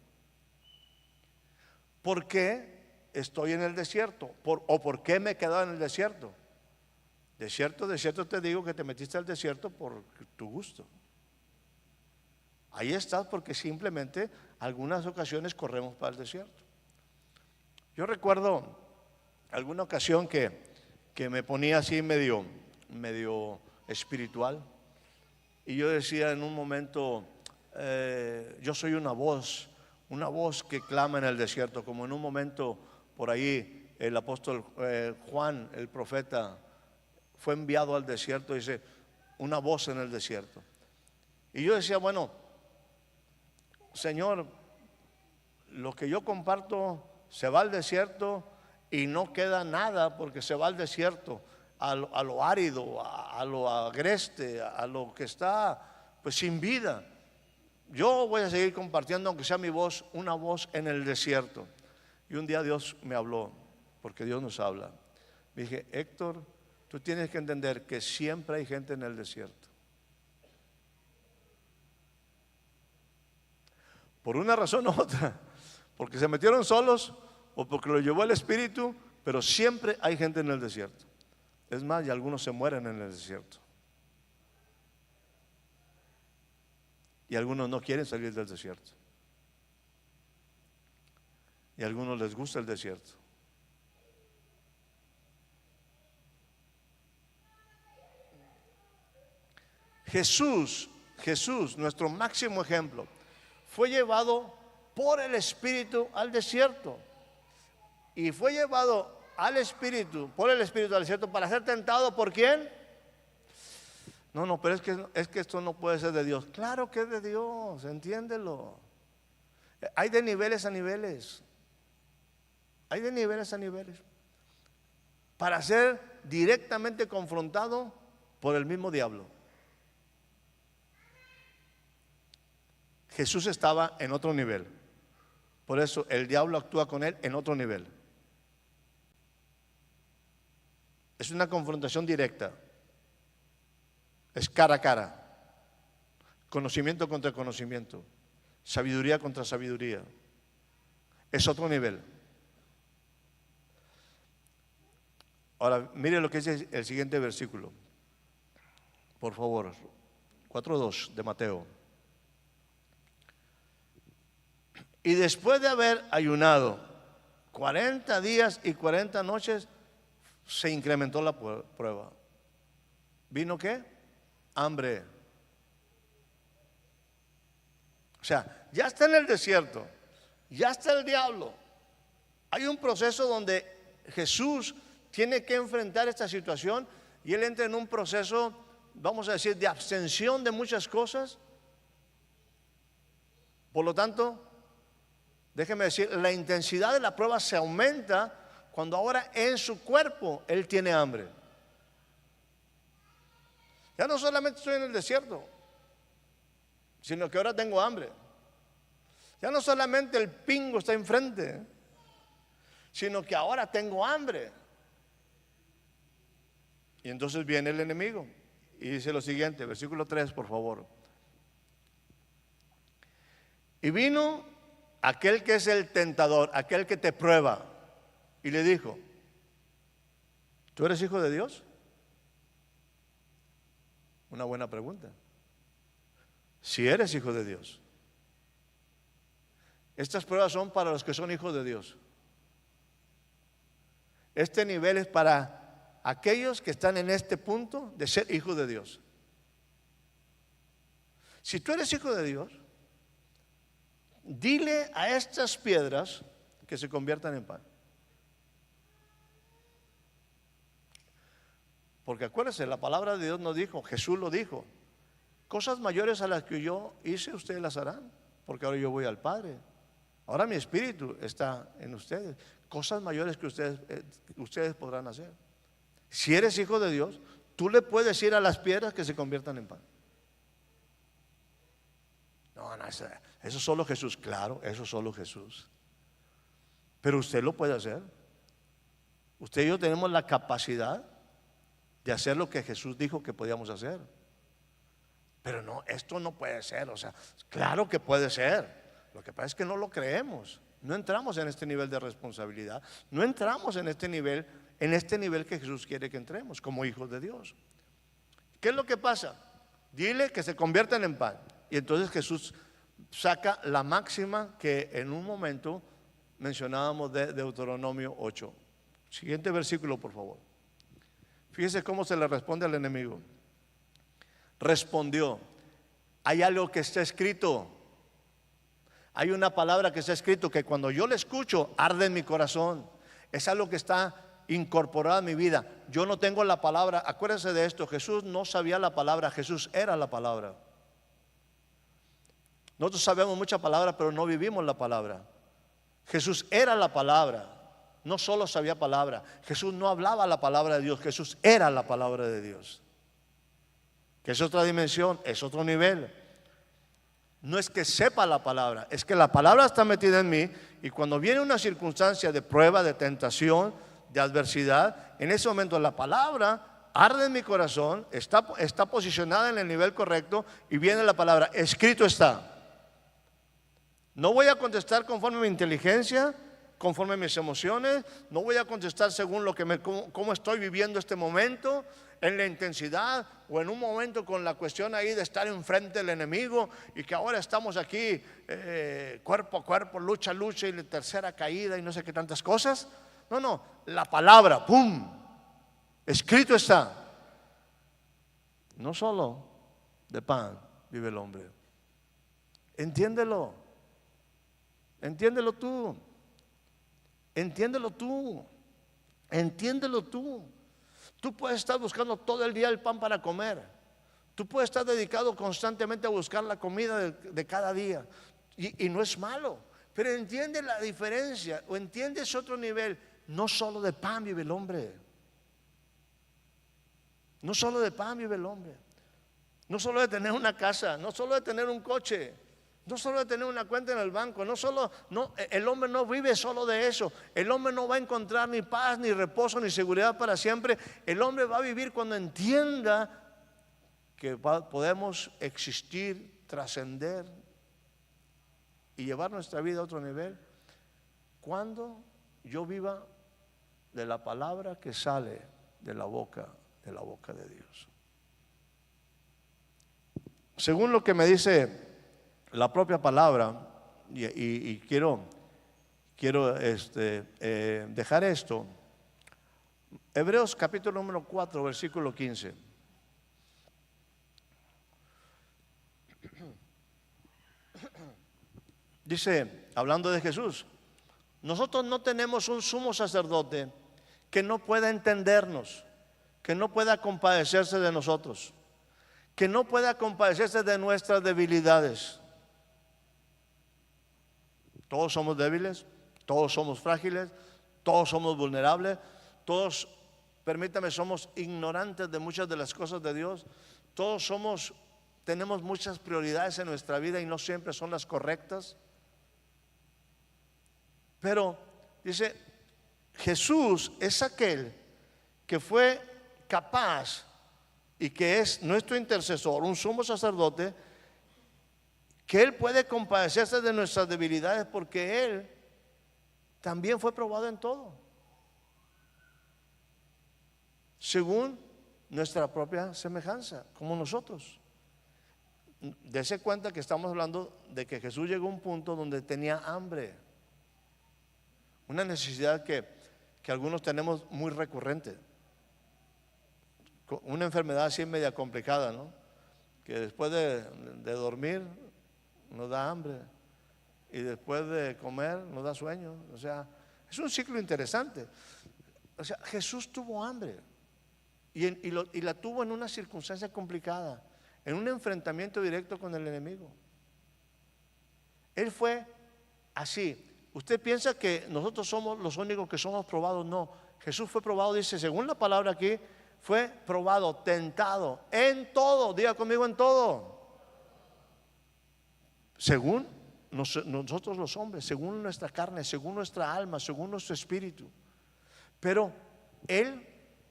¿Por qué estoy en el desierto? ¿O por qué me he quedado en el desierto? Desierto te digo que te metiste al desierto por tu gusto. Ahí estás porque simplemente algunas ocasiones corremos para el desierto. Yo recuerdo alguna ocasión que me ponía así medio espiritual, y yo decía en un momento, yo soy una voz que clama en el desierto, como en un momento por ahí el apóstol Juan, el profeta, fue enviado al desierto, dice, una voz en el desierto. Y yo decía, bueno, Señor, lo que yo comparto se va al desierto y no queda nada, porque se va al desierto, a lo árido, a lo agreste, a lo que está pues sin vida. Yo voy a seguir compartiendo, aunque sea mi voz, una voz en el desierto. Y un día Dios me habló, porque Dios nos habla. Me dije, Héctor, tú tienes que entender que siempre hay gente en el desierto. Por una razón u otra, porque se metieron solos o porque lo llevó el Espíritu, pero siempre hay gente en el desierto. Es más, y algunos se mueren en el desierto. Y algunos no quieren salir del desierto. Y a algunos les gusta el desierto. Jesús, nuestro máximo ejemplo, fue llevado por el Espíritu al desierto. Y fue llevado por el Espíritu al desierto para ser tentado ¿por quién? No, pero es que esto no puede ser de Dios. Claro que es de Dios, entiéndelo. Hay de niveles a niveles. Hay de niveles a niveles. Para ser directamente confrontado por el mismo diablo. Jesús estaba en otro nivel. Por eso el diablo actúa con él en otro nivel. Es una confrontación directa. Es cara a cara. Conocimiento contra conocimiento. Sabiduría contra sabiduría. Es otro nivel. Ahora, mire lo que dice el siguiente versículo. Por favor. 4:2 de Mateo. Y después de haber ayunado 40 días y 40 noches, se incrementó la prueba. ¿Vino qué? Hambre. O sea, ya está en el desierto, Ya está el diablo. Hay un proceso donde Jesús tiene que enfrentar esta situación y Él entra en un proceso, vamos a decir, de abstención de muchas cosas. Por lo tanto, déjeme decir, la intensidad de la prueba se aumenta cuando ahora en su cuerpo Él tiene hambre. Ya no solamente estoy en el desierto, sino que ahora tengo hambre. Ya no solamente el pingo está enfrente, sino que ahora tengo hambre. Y entonces viene el enemigo y dice lo siguiente, versículo 3, por favor. Y vino aquel que es el tentador, aquel que te prueba, y le dijo: ¿tú eres hijo de Dios? Una buena pregunta. Si eres hijo de Dios. Estas pruebas son para los que son hijos de Dios. Este nivel es para aquellos que están en este punto de ser hijos de Dios. Si tú eres hijo de Dios, dile a estas piedras que se conviertan en pan. Porque acuérdense, la palabra de Dios nos dijo, Jesús lo dijo: cosas mayores a las que yo hice, ustedes las harán, porque ahora yo voy al Padre. Ahora mi espíritu está en ustedes. Cosas mayores que ustedes podrán hacer. Si eres hijo de Dios, tú le puedes decir a las piedras que se conviertan en pan. No, eso solo Jesús. Claro, eso solo Jesús. Pero usted lo puede hacer. Usted y yo tenemos la capacidad de hacer lo que Jesús dijo que podíamos hacer. Pero no, esto no puede ser. O sea, claro que puede ser. Lo que pasa es que no lo creemos. No entramos en este nivel de responsabilidad. No entramos en este nivel que Jesús quiere que entremos como hijos de Dios. ¿Qué es lo que pasa? Dile que se conviertan en pan. Y entonces Jesús saca la máxima que en un momento mencionábamos de Deuteronomio 8. Siguiente versículo, por favor. Fíjese cómo se le responde al enemigo. Respondió: hay algo que está escrito. Hay una palabra que está escrito que cuando yo la escucho arde en mi corazón. Es algo que está incorporado a mi vida. Yo no tengo la palabra. Acuérdense de esto: Jesús no sabía la palabra, Jesús era la palabra. Nosotros sabemos mucha palabra, pero no vivimos la palabra. Jesús era la palabra. No solo sabía palabra. Jesús no hablaba la palabra de Dios, Jesús era la palabra de Dios. Que es otra dimensión, es otro nivel. No es que sepa la palabra, es que la palabra está metida en mí. Y cuando viene una circunstancia de prueba, de tentación, de adversidad, en ese momento la palabra arde en mi corazón, está posicionada en el nivel correcto. Y viene la palabra: escrito está. No voy a contestar conforme a mi inteligencia, conforme a mis emociones. No voy a contestar según cómo estoy viviendo este momento, en la intensidad o en un momento con la cuestión ahí de estar enfrente del enemigo y que ahora estamos aquí cuerpo a cuerpo, lucha y la tercera caída y no sé qué tantas cosas. No, la palabra, ¡pum!, escrito está. No solo de pan vive el hombre. Entiéndelo. Entiéndelo tú. Entiéndelo tú. Entiéndelo tú. Tú puedes estar buscando todo el día el pan para comer. Tú puedes estar dedicado constantemente a buscar la comida de cada día. Y no es malo. Pero entiende la diferencia, o entiende ese otro nivel. No solo de pan vive el hombre. No solo de pan vive el hombre. No solo de tener una casa, no solo de tener un coche, no solo de tener una cuenta en el banco, el hombre no vive solo de eso. El hombre no va a encontrar ni paz, ni reposo, ni seguridad para siempre. El hombre va a vivir cuando entienda que podemos existir, trascender y llevar nuestra vida a otro nivel. Cuando yo viva de la palabra que sale de la boca de Dios. Según lo que me dice la propia palabra, y quiero dejar esto. Hebreos capítulo número 4, versículo 15. Dice hablando de Jesús, nosotros no tenemos un sumo sacerdote que no pueda entendernos, que no pueda compadecerse de nosotros, que no pueda compadecerse de nuestras debilidades. Todos somos débiles, todos somos frágiles, todos somos vulnerables, todos, permítame, somos ignorantes de muchas de las cosas de Dios, todos tenemos muchas prioridades en nuestra vida y no siempre son las correctas. Pero dice, Jesús es aquel que fue capaz y que es nuestro intercesor, un sumo sacerdote, que Él puede compadecerse de nuestras debilidades porque Él también fue probado en todo, según nuestra propia semejanza, como nosotros. Dese cuenta que estamos hablando de que Jesús llegó a un punto donde tenía hambre, una necesidad que algunos tenemos muy recurrente, una enfermedad así media complicada, ¿no? Que después de dormir nos da hambre y después de comer nos da sueño. O sea, es un ciclo interesante. O sea, Jesús tuvo hambre y la tuvo en una circunstancia complicada, en un enfrentamiento directo con el enemigo. Él fue así. ¿Usted piensa que nosotros somos los únicos que somos probados? No, Jesús fue probado, dice, según la palabra aquí, fue probado, tentado en todo. Diga conmigo, en todo. Según nosotros los hombres, según nuestra carne, según nuestra alma, según nuestro espíritu. Pero Él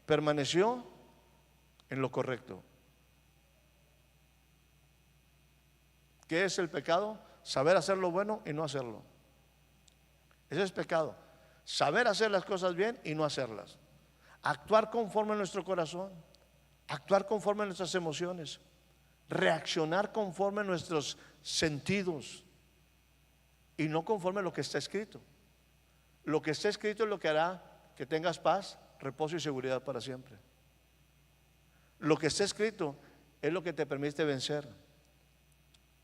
permaneció en lo correcto. ¿Qué es el pecado? Saber hacer lo bueno y no hacerlo. Ese es pecado. Saber hacer las cosas bien y no hacerlas. Actuar conforme a nuestro corazón, actuar conforme a nuestras emociones, reaccionar conforme a nuestros sentidos y no conforme a lo que está escrito. Lo que está escrito es lo que hará que tengas paz, reposo y seguridad para siempre. Lo que está escrito es lo que te permite vencer.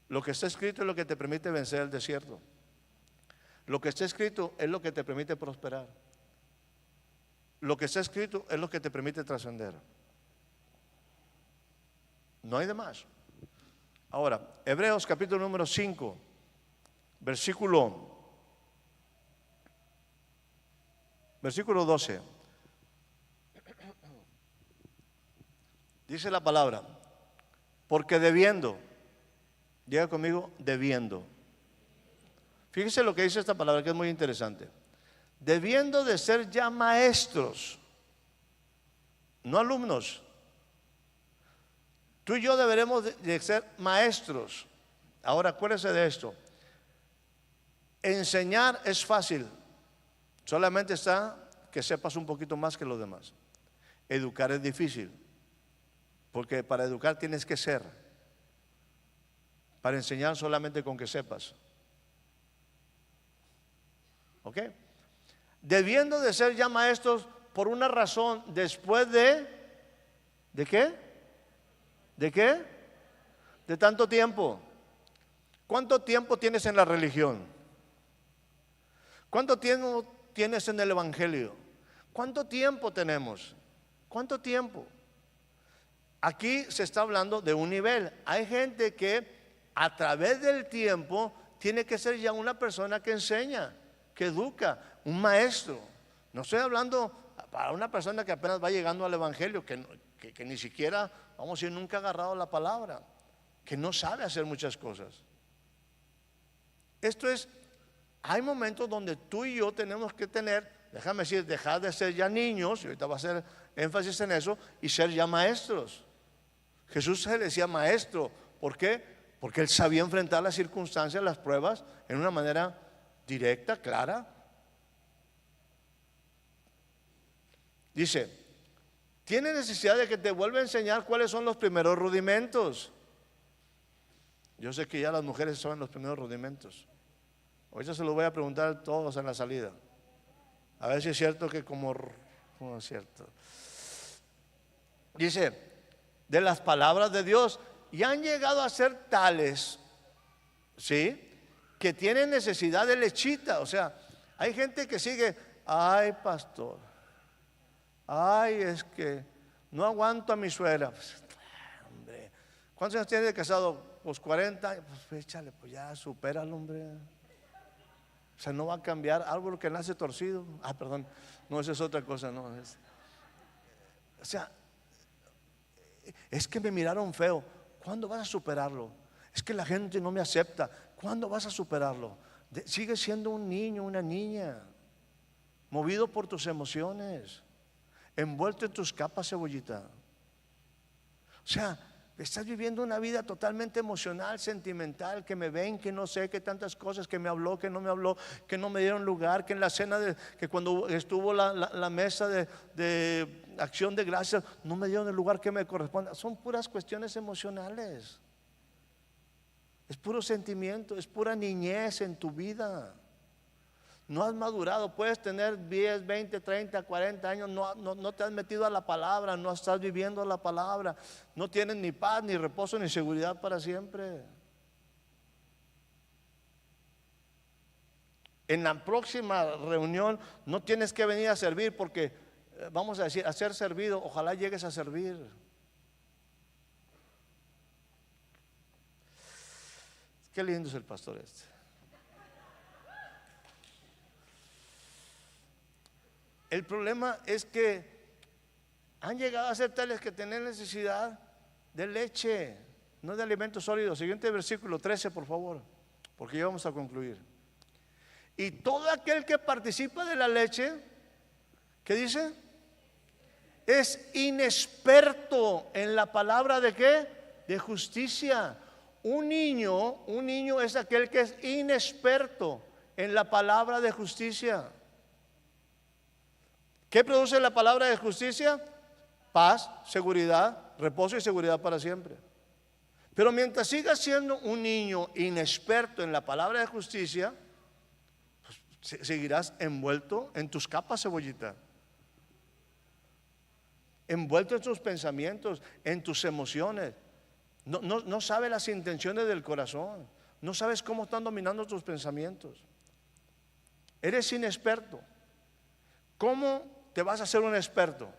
Lo que está escrito es lo que te permite vencer el desierto. Lo que está escrito es lo que te permite prosperar. Lo que está escrito es lo que te permite trascender. No hay de más. Ahora, Hebreos capítulo número 5, versículo 12. Dice la palabra, porque debiendo, diga conmigo, debiendo. Fíjese lo que dice esta palabra, que es muy interesante. Debiendo de ser ya maestros, no alumnos. Tú y yo deberemos de ser maestros. Ahora acuérdese de esto. Enseñar es fácil, solamente está que sepas un poquito más que los demás. Educar es difícil, porque para educar tienes que ser. Para enseñar solamente con que sepas. ¿Ok? Debiendo de ser ya maestros por una razón, después ¿de qué? ¿De qué? De tanto tiempo. ¿Cuánto tiempo tienes en la religión? ¿Cuánto tiempo tienes en el evangelio? ¿Cuánto tiempo tenemos? ¿Cuánto tiempo? Aquí se está hablando de un nivel. Hay gente que a través del tiempo tiene que ser ya una persona que enseña, que educa, un maestro. No estoy hablando para una persona que apenas va llegando al evangelio, que ni siquiera, vamos a decir, nunca ha agarrado la palabra, que no sabe hacer muchas cosas. Esto es, hay momentos donde tú y yo tenemos que tener, déjame decir, dejar de ser ya niños, y ahorita va a hacer énfasis en eso, y ser ya maestros. Jesús se le decía maestro. ¿Por qué? Porque él sabía enfrentar las circunstancias, las pruebas, en una manera directa, clara. Dice, tiene necesidad de que te vuelva a enseñar cuáles son los primeros rudimentos. Yo sé que ya las mujeres saben los primeros rudimentos. Ahorita se los voy a preguntar a todos en la salida. A ver si es cierto que como no es cierto. Dice, de las palabras de Dios, y han llegado a ser tales, ¿sí?, que tienen necesidad de lechita. O sea, hay gente que sigue, ay pastor, ay es que no aguanto a mi suegra. Pues, hombre, ¿cuántos años tiene de casado? Pues 40 años. Pues échale, pues ya, supéralo, hombre. O sea, no va a cambiar árbol que nace torcido. Ah, perdón, no, esa es otra cosa, no. O sea, es que me miraron feo. ¿Cuándo vas a superarlo? Es que la gente no me acepta. ¿Cuándo vas a superarlo? Sigue siendo un niño, una niña, movido por tus emociones, envuelto en tus capas, cebollita. O sea, estás viviendo una vida totalmente emocional, sentimental, que me ven, que no sé, que tantas cosas, que me habló, que no me habló, que no me dieron lugar, que en la cena, que cuando estuvo la mesa de acción de gracias, no me dieron el lugar que me corresponde. Son puras cuestiones emocionales. Es puro sentimiento, es pura niñez en tu vida. No has madurado, puedes tener 10, 20, 30, 40 años, no te has metido a la palabra, no estás viviendo la palabra, no tienes ni paz, ni reposo, ni seguridad para siempre. En la próxima reunión no tienes que venir a servir porque, vamos a decir, a ser servido, ojalá llegues a servir. Qué lindo es el pastor este. El problema es que han llegado a ser tales que tienen necesidad de leche, no de alimentos sólidos. Siguiente versículo 13, por favor, porque ya vamos a concluir. Y todo aquel que participa de la leche, ¿qué dice? Es inexperto en la palabra de ¿qué? De justicia. Un niño es aquel que es inexperto en la palabra de justicia. ¿Qué produce la palabra de justicia? Paz, seguridad, reposo y seguridad para siempre. Pero mientras sigas siendo un niño inexperto en la palabra de justicia, pues seguirás envuelto en tus capas, cebollita. Envuelto en tus pensamientos, en tus emociones. No sabes las intenciones del corazón. No sabes cómo están dominando tus pensamientos. Eres inexperto. ¿Cómo te vas a hacer un experto?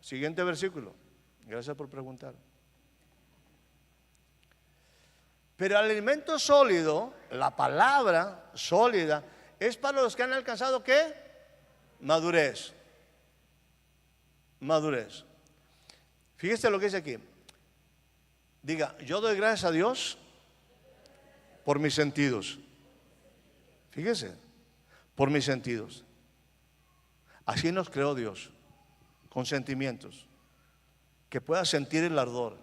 Siguiente versículo. Gracias por preguntar. Pero el alimento sólido, la palabra sólida, es para los que han alcanzado ¿qué? Madurez. Madurez. Fíjese lo que dice aquí. Diga, yo doy gracias a Dios por mis sentidos. Fíjese, por mis sentidos. Así nos creó Dios, con sentimientos. Que puedas sentir el ardor,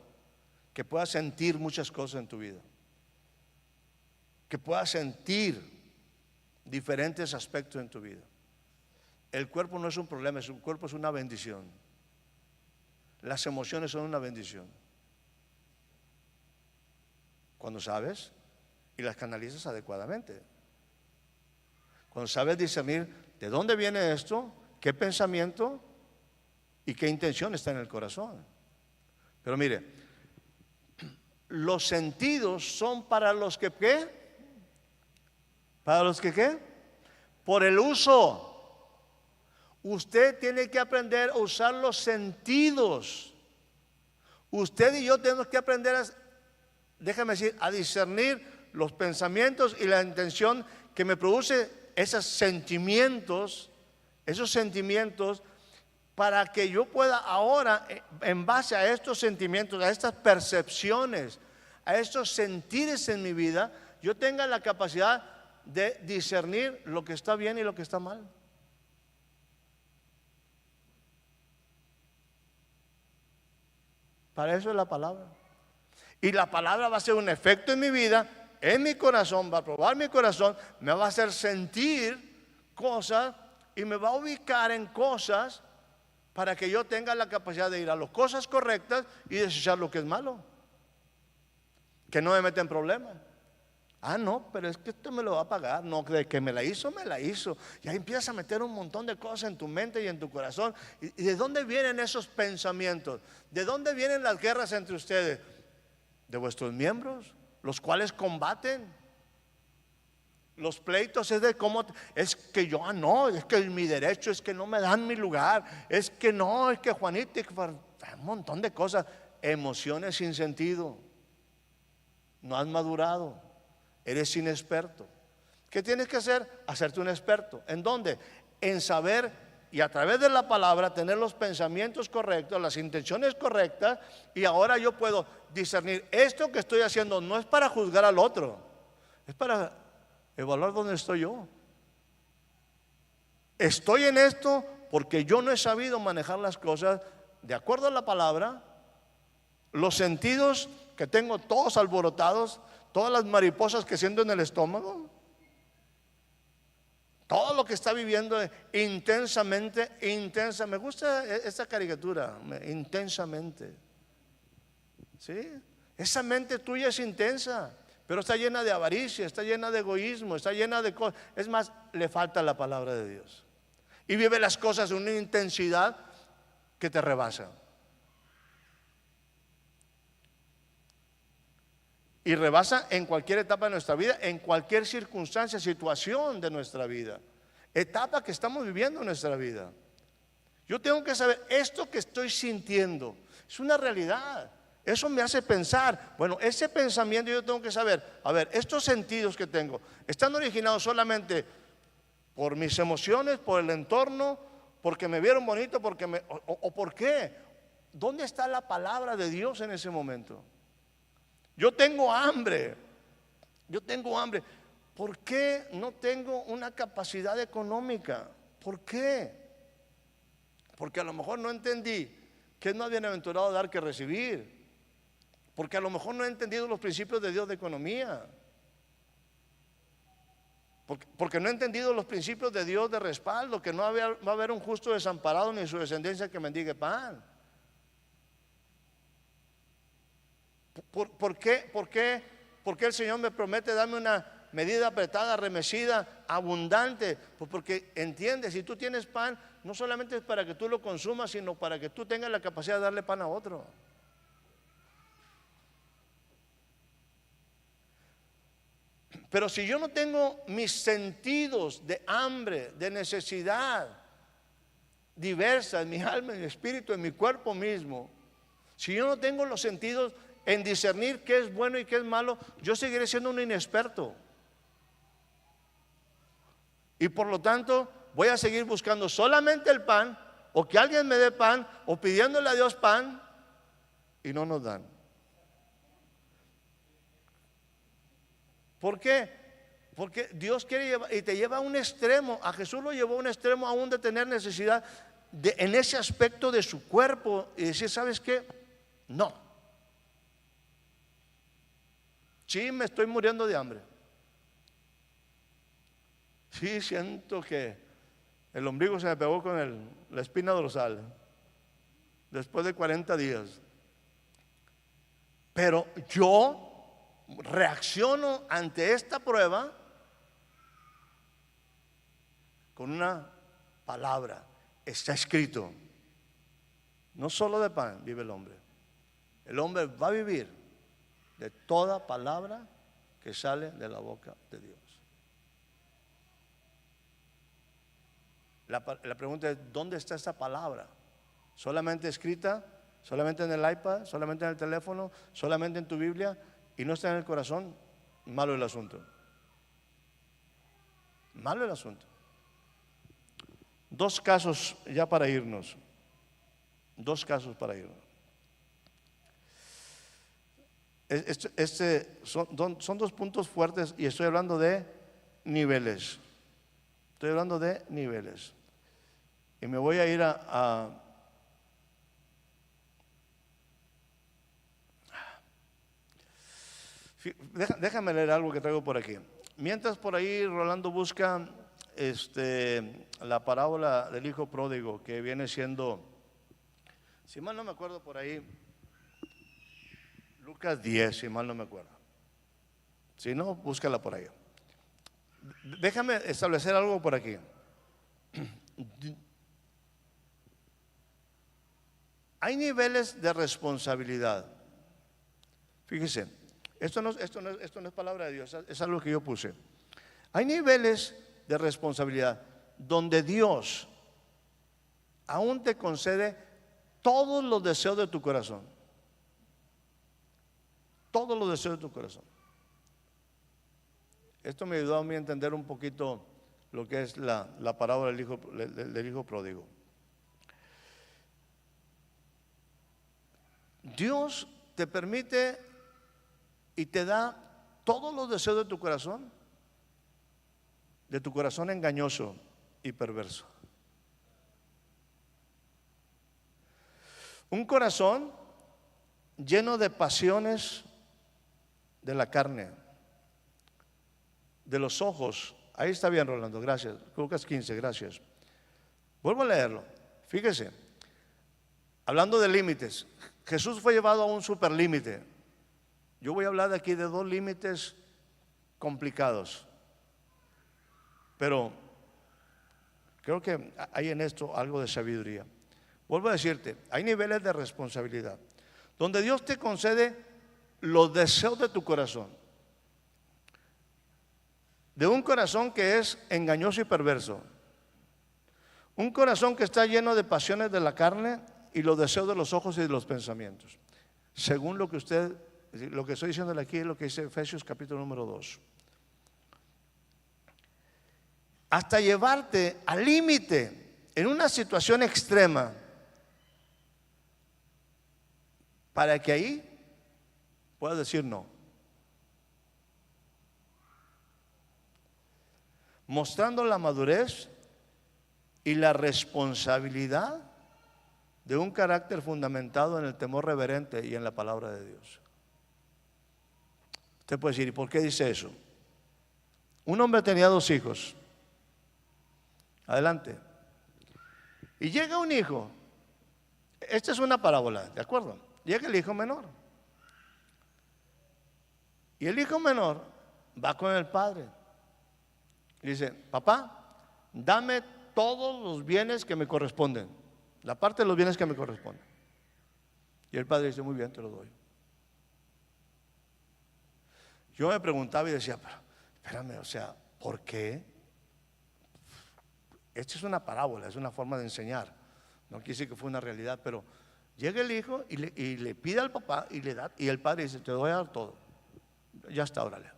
que puedas sentir muchas cosas en tu vida, que puedas sentir diferentes aspectos en tu vida. El cuerpo no es un problema, el cuerpo es una bendición. Las emociones son una bendición. Cuando sabes y las canalizas adecuadamente. Cuando sabes discernir de dónde viene esto, qué pensamiento y qué intención está en el corazón. Pero mire, los sentidos son para los que ¿qué? ¿Para los que qué? Por el uso. Usted tiene que aprender a usar los sentidos. Usted y yo tenemos que aprender déjame decir, a discernir los pensamientos y la intención que me produce esos sentimientos, para que yo pueda ahora, en base a estos sentimientos, a estas percepciones, a estos sentires en mi vida, yo tenga la capacidad de discernir lo que está bien y lo que está mal. Para eso es la palabra. Y la palabra va a hacer un efecto en mi vida, en mi corazón, va a probar mi corazón, me va a hacer sentir cosas y me va a ubicar en cosas para que yo tenga la capacidad de ir a las cosas correctas y desechar lo que es malo, que no me mete en problemas. Ah, no, pero es que esto me lo va a pagar. No, de que me la hizo, me la hizo. Y ahí empiezas a meter un montón de cosas en tu mente y en tu corazón. ¿Y de dónde vienen esos pensamientos? ¿De dónde vienen las guerras entre ustedes? De vuestros miembros, los cuales combaten. Los pleitos es de cómo, es que yo no, es que mi derecho, es que no me dan mi lugar, es que no, es que Juanito, un montón de cosas, emociones sin sentido. No has madurado, eres inexperto. ¿Qué tienes que hacer? Hacerte un experto. ¿En dónde? En saber y a través de la palabra tener los pensamientos correctos, las intenciones correctas, y ahora yo puedo discernir, esto que estoy haciendo no es para juzgar al otro, es para evaluar dónde estoy yo. Estoy en esto porque yo no he sabido manejar las cosas de acuerdo a la palabra. Los sentidos que tengo todos alborotados, todas las mariposas que siento en el estómago, todo lo que está viviendo intensamente, intensa. Me gusta esta caricatura, intensamente. ¿Sí? Esa mente tuya es intensa, pero está llena de avaricia, está llena de egoísmo, está llena de cosas. Es más, le falta la palabra de Dios. Y vive las cosas en una intensidad que te rebasa. Y rebasa en cualquier etapa de nuestra vida, en cualquier circunstancia, situación de nuestra vida, etapa que estamos viviendo en nuestra vida. Yo tengo que saber, esto que estoy sintiendo es una realidad. Eso me hace pensar. Bueno, ese pensamiento yo tengo que saber, a ver, estos sentidos que tengo, ¿están originados solamente por mis emociones, por el entorno, porque me vieron bonito, o por qué? ¿Dónde está la palabra de Dios en ese momento? Yo tengo hambre. ¿Por qué no tengo una capacidad económica? ¿Por qué? Porque a lo mejor no entendí que es más bienaventurado dar que recibir. Porque a lo mejor no he entendido los principios de Dios de economía. Porque no he entendido los principios de Dios de respaldo, que no va a haber un justo desamparado ni su descendencia que mendigue pan. ¿Por qué el Señor me promete darme una medida apretada, remecida, abundante? Pues porque entiende, si tú tienes pan, no solamente es para que tú lo consumas, sino para que tú tengas la capacidad de darle pan a otro. Pero si yo no tengo mis sentidos de hambre, de necesidad diversa en mi alma, en mi espíritu, en mi cuerpo mismo, si yo no tengo los sentidos en discernir qué es bueno y qué es malo, yo seguiré siendo un inexperto. Y por lo tanto voy a seguir buscando solamente el pan, o que alguien me dé pan, o pidiéndole a Dios pan, y no nos dan. ¿Por qué? Porque Dios quiere llevar, y te lleva a un extremo. A Jesús lo llevó a un extremo aún de tener necesidad en ese aspecto de su cuerpo, y decir, ¿sabes qué? No. Sí, me estoy muriendo de hambre. Sí, siento que el ombligo se me pegó con la espina dorsal después de 40 días. Pero yo reacciono ante esta prueba con una palabra. Está escrito: no solo de pan vive el hombre. El hombre va a vivir de toda palabra que sale de la boca de Dios. La pregunta es, ¿dónde está esta palabra? ¿Solamente escrita? ¿Solamente en el iPad? ¿Solamente en el teléfono? ¿Solamente en tu Biblia? ¿Y no está en el corazón? Malo el asunto. Malo el asunto. Dos casos ya para irnos. Dos casos para irnos. Son dos puntos fuertes y estoy hablando de niveles. Estoy hablando de niveles. Y me voy a ir déjame leer algo que traigo por aquí. Mientras por ahí Rolando busca la parábola del hijo pródigo, que viene siendo, si mal no me acuerdo por ahí, Lucas 10, si mal no me acuerdo. Si no, búscala por ahí. Déjame establecer algo por aquí. Hay niveles de responsabilidad. Fíjese, esto no es palabra de Dios, es algo que yo puse. Hay niveles de responsabilidad donde Dios aún te concede todos los deseos de tu corazón. Todos los deseos de tu corazón. Esto me ayudó a mí a entender un poquito lo que es la parábola del hijo pródigo. Dios te permite y te da todos los deseos de tu corazón engañoso y perverso. Un corazón lleno de pasiones de la carne, de los ojos. Ahí está bien, Rolando, gracias. Lucas 15, gracias. Vuelvo a leerlo. Fíjese, hablando de límites, Jesús fue llevado a un superlímite. Yo voy a hablar de aquí de dos límites complicados, pero creo que hay en esto algo de sabiduría. Vuelvo a decirte, hay niveles de responsabilidad donde Dios te concede los deseos de tu corazón, de un corazón que es engañoso y perverso, un corazón que está lleno de pasiones de la carne y los deseos de los ojos y de los pensamientos, según lo que estoy diciendo aquí es lo que dice Efesios capítulo número 2, hasta llevarte al límite en una situación extrema, para que ahí puedas decir no, mostrando la madurez y la responsabilidad de un carácter fundamentado en el temor reverente y en la palabra de Dios. Usted puede decir, ¿y por qué dice eso? Un hombre tenía 2 hijos. Adelante. Y llega un hijo. Esta es una parábola, ¿de acuerdo? Llega el hijo menor. Y el hijo menor va con el padre. Y dice, papá, dame todos los bienes que me corresponden. La parte de los bienes que me corresponden. Y el padre dice, muy bien, te lo doy. Yo me preguntaba y decía, pero espérame, o sea, ¿por qué? Esta es una parábola, es una forma de enseñar. No quiere decir que fue una realidad, pero llega el hijo y le pide al papá y le da, y el padre dice, te voy a dar todo. Ya está, órale.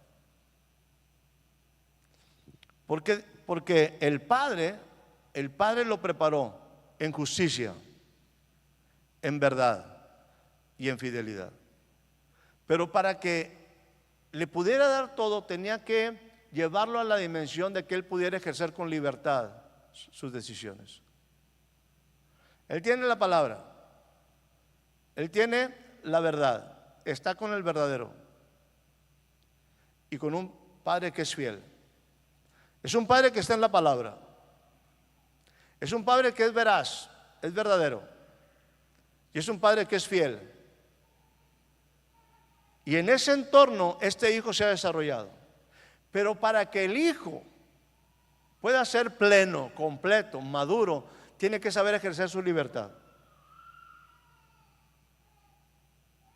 Porque el padre lo preparó en justicia, en verdad y en fidelidad. Pero para que le pudiera dar todo, tenía que llevarlo a la dimensión de que él pudiera ejercer con libertad sus decisiones. Él tiene la palabra, él tiene la verdad, está con el verdadero y con un padre que es fiel. Es un padre que está en la palabra, es un padre que es veraz, es verdadero, y es un padre que es fiel. Y en ese entorno este hijo se ha desarrollado. Pero para que el hijo pueda ser pleno, completo, maduro, tiene que saber ejercer su libertad,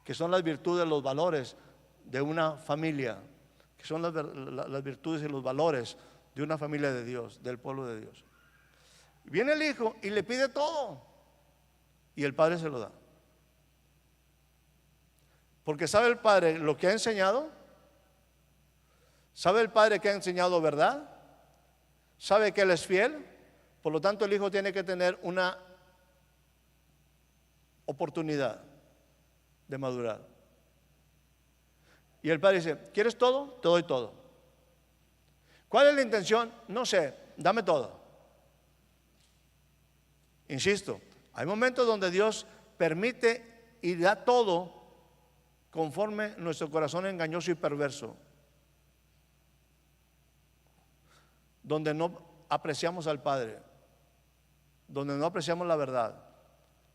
que son las virtudes, los valores de una familia, que son las virtudes y los valores de una familia de Dios, del pueblo de Dios. Viene el hijo y le pide todo, y el padre se lo da. Porque sabe el padre lo que ha enseñado, sabe el padre que ha enseñado verdad, sabe que él es fiel, por lo tanto el hijo tiene que tener una oportunidad de madurar. Y el padre dice, ¿quieres todo? Te doy todo. ¿Cuál es la intención? No sé, dame todo. Insisto, hay momentos donde Dios permite y da todo conforme nuestro corazón engañoso y perverso, donde no apreciamos al Padre, donde no apreciamos la verdad,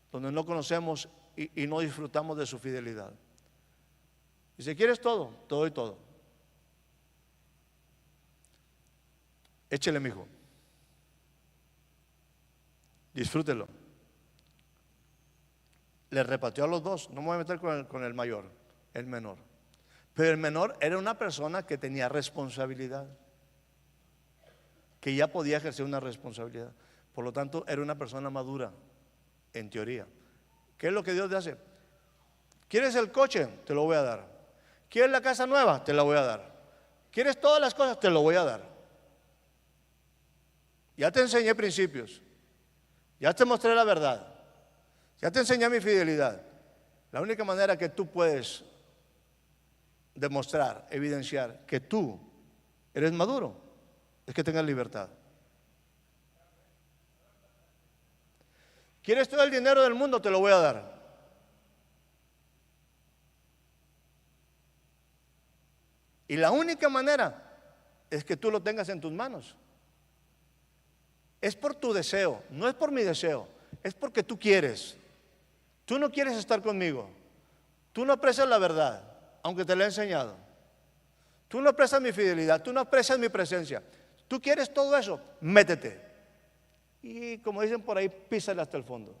donde no conocemos y no disfrutamos de su fidelidad. Y si quieres todo, te doy todo. Échele, mijo. Disfrútelo. Le repartió a los 2. No me voy a meter con el mayor, el menor. Pero el menor era una persona que tenía responsabilidad. que ya podía ejercer una responsabilidad. Por lo tanto, era una persona madura, en teoría. ¿Qué es lo que Dios te hace? ¿Quieres el coche? Te lo voy a dar. ¿Quieres la casa nueva? Te la voy a dar. ¿Quieres todas las cosas? Te lo voy a dar. Ya te enseñé principios. Ya te mostré la verdad. Ya te enseñé mi fidelidad. La única manera que tú puedes demostrar, evidenciar que tú eres maduro es que tengas libertad. ¿Quieres todo el dinero del mundo? Te lo voy a dar. Y la única manera es que tú lo tengas en tus manos. Es por tu deseo, no es por mi deseo, es porque tú quieres. Tú no quieres estar conmigo. Tú no aprecias la verdad, aunque te la he enseñado. Tú no aprecias mi fidelidad, tú no aprecias mi presencia. Tú quieres todo eso, métete. Y como dicen por ahí, písale hasta el fondo.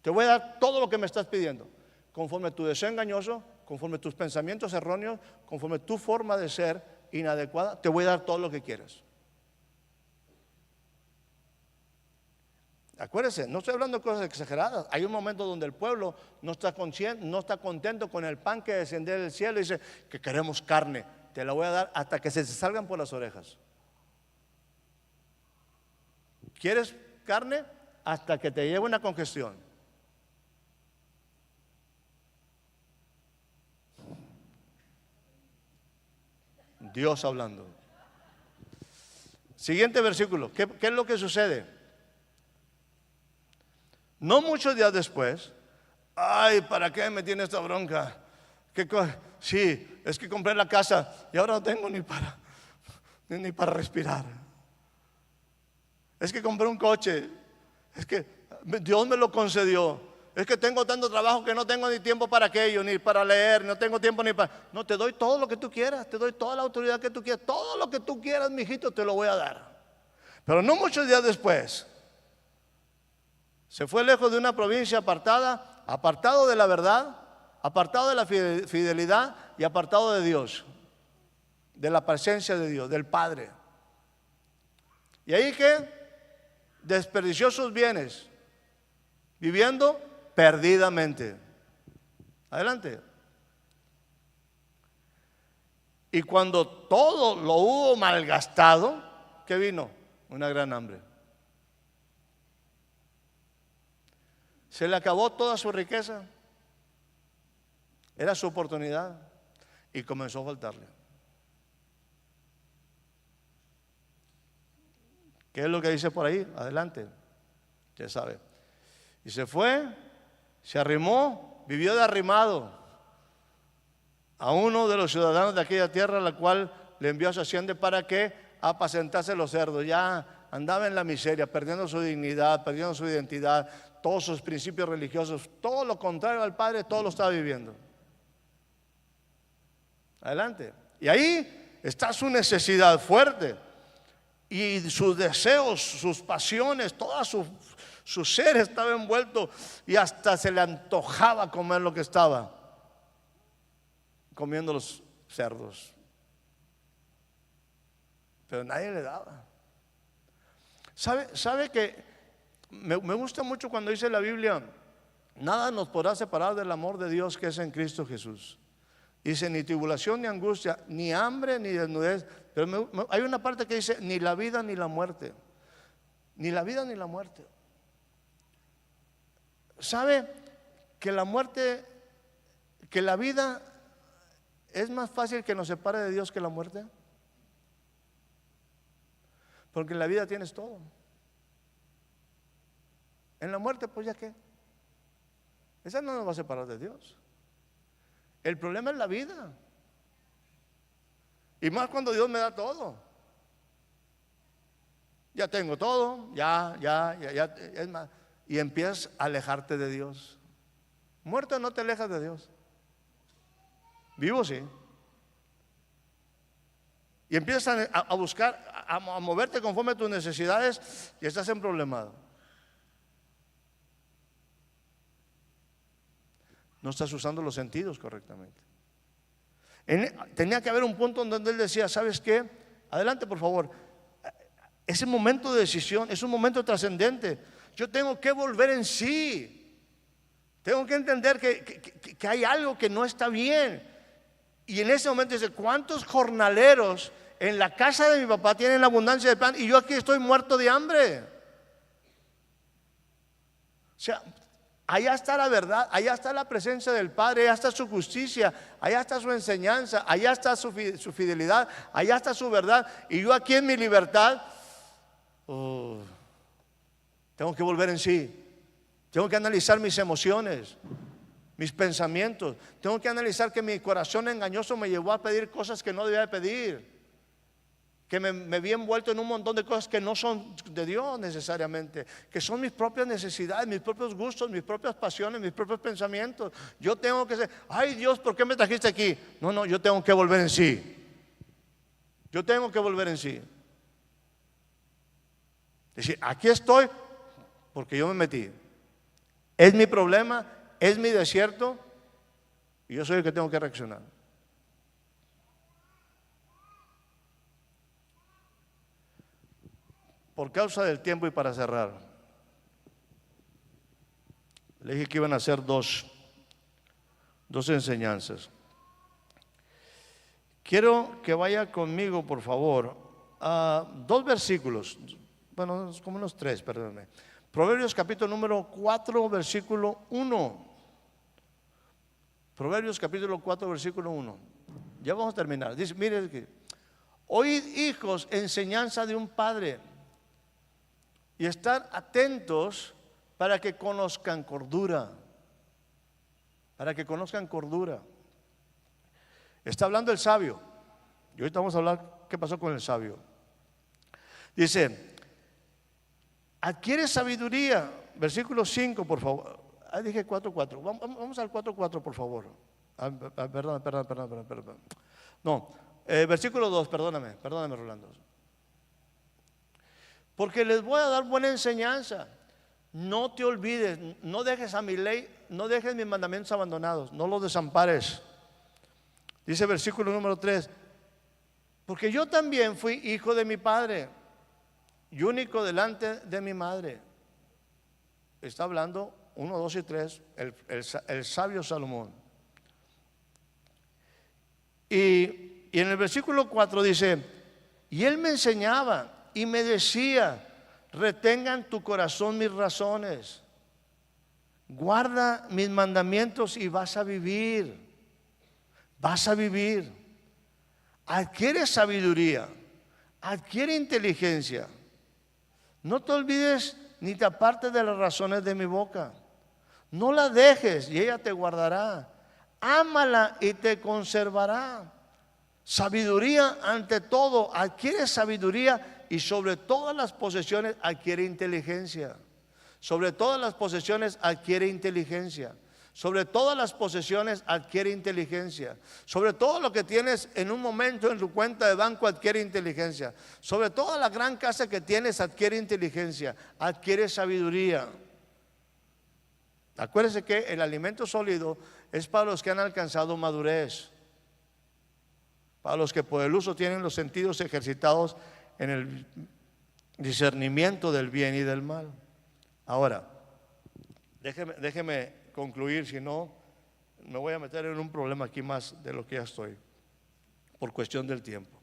Te voy a dar todo lo que me estás pidiendo, conforme tu deseo engañoso, conforme tus pensamientos erróneos, conforme tu forma de ser inadecuada, te voy a dar todo lo que quieras. Acuérdense, no estoy hablando de cosas exageradas. Hay un momento donde el pueblo no está contento con el pan que descendió del cielo y dice que queremos carne. Te la voy a dar hasta que se salgan por las orejas. ¿Quieres carne? Hasta que te lleve una congestión. Dios hablando. Siguiente versículo. ¿Qué es lo que sucede? No muchos días después, ay, ¿para qué me tiene esta bronca? Sí, es que compré la casa y ahora no tengo ni para respirar. Es que compré un coche, es que Dios me lo concedió. Es que tengo tanto trabajo que no tengo ni tiempo para aquello, ni para leer, no tengo tiempo ni para... No, te doy todo lo que tú quieras, te doy toda la autoridad que tú quieras, todo lo que tú quieras, mijito, te lo voy a dar. Pero no muchos días después, se fue lejos de una provincia apartada, apartado de la verdad, apartado de la fidelidad y apartado de Dios, de la presencia de Dios, del Padre. Y ahí que desperdició sus bienes, viviendo perdidamente. Adelante. Y cuando todo lo hubo malgastado, ¿qué vino? Una gran hambre. Se le acabó toda su riqueza. Era su oportunidad y comenzó a faltarle. ¿Qué es lo que dice por ahí? Adelante. Ya sabe. Y se fue, se arrimó, vivió de arrimado a uno de los ciudadanos de aquella tierra, la cual le envió a su hacienda para que apacentase los cerdos. Ya andaba en la miseria, perdiendo su dignidad, perdiendo su identidad, todos sus principios religiosos, todo lo contrario al Padre, todo lo estaba viviendo. Adelante. Y ahí está su necesidad fuerte. Y sus deseos, sus pasiones, todo su ser estaba envuelto y hasta se le antojaba comer lo que estaba comiendo los cerdos. Pero nadie le daba. ¿Sabe que me gusta mucho cuando dice la Biblia, nada nos podrá separar del amor de Dios que es en Cristo Jesús? Dice, ni tribulación, ni angustia, ni hambre, ni desnudez. Pero hay una parte que dice, ni la vida, ni la muerte. Ni la vida, ni la muerte. ¿Sabe que la muerte, que la vida es más fácil que nos separe de Dios que la muerte? Porque en la vida tienes todo. En la muerte, pues ya qué. Esa no nos va a separar de Dios. El problema es la vida. Y más cuando Dios me da todo. Ya tengo todo, ya, es más. Y empiezas a alejarte de Dios. Muerto no te alejas de Dios. Vivo sí. Y empiezas a buscar, a moverte conforme a tus necesidades y estás en problemado. No estás usando los sentidos correctamente. Tenía que haber un punto en donde él decía, ¿sabes qué? Adelante, por favor. Ese momento de decisión es un momento trascendente. Yo tengo que volver en sí. Tengo que entender que hay algo que no está bien. Y en ese momento dice, ¿cuántos jornaleros en la casa de mi papá tienen abundancia de pan y yo aquí estoy muerto de hambre? O sea, allá está la verdad, allá está la presencia del Padre, allá está su justicia, allá está su enseñanza, allá está su fidelidad, allá está su verdad. Y yo aquí en mi libertad, tengo que volver en sí. Tengo que analizar mis emociones, mis pensamientos. Tengo que analizar que mi corazón engañoso me llevó a pedir cosas que no debía de pedir. Que me vi envuelto en un montón de cosas que no son de Dios necesariamente, que son mis propias necesidades, mis propios gustos, mis propias pasiones, mis propios pensamientos. Yo tengo que ser, ay Dios, ¿por qué me trajiste aquí? No, yo tengo que volver en sí. Yo tengo que volver en sí. Decir, aquí estoy porque yo me metí. Es mi problema, es mi desierto y yo soy el que tengo que reaccionar. Por causa del tiempo y para cerrar, le dije que iban a hacer dos enseñanzas. Quiero que vaya conmigo, por favor, a 2 versículos, bueno, como unos 3, perdónenme. Proverbios capítulo número 4, versículo 1. Proverbios capítulo 4, versículo 1. Ya vamos a terminar. Dice, mire que oíd, hijos, enseñanza de un padre, y estar atentos para que conozcan cordura. Para que conozcan cordura. Está hablando el sabio. Y ahorita vamos a hablar qué pasó con el sabio. Dice, adquiere sabiduría. Versículo 5, por favor. Dije 4:4. Vamos al 4:4, por favor. Perdón. No, versículo 2, perdóname, Rolando. Porque les voy a dar buena enseñanza. No te olvides, no dejes a mi ley, no dejes mis mandamientos abandonados, no los desampares. Dice versículo número 3, porque yo también fui hijo de mi padre y único delante de mi madre. Está hablando 1, 2 y 3, el sabio Salomón. Y en el versículo 4 dice, y él me enseñaba y me decía, retenga en tu corazón mis razones, guarda mis mandamientos y vas a vivir. Vas a vivir. Adquiere sabiduría, adquiere inteligencia. No te olvides ni te apartes de las razones de mi boca. No la dejes y ella te guardará. Ámala y te conservará. Sabiduría ante todo, adquiere sabiduría y sobre todas las posesiones adquiere inteligencia. Sobre todas las posesiones adquiere inteligencia. Sobre todas las posesiones adquiere inteligencia. Sobre todo lo que tienes en un momento en tu cuenta de banco adquiere inteligencia. Sobre toda la gran casa que tienes adquiere inteligencia, adquiere sabiduría. Acuérdense que el alimento sólido es para los que han alcanzado madurez, para los que por el uso tienen los sentidos ejercitados en el discernimiento del bien y del mal. Ahora, déjeme concluir, si no me voy a meter en un problema aquí más de lo que ya estoy, por cuestión del tiempo.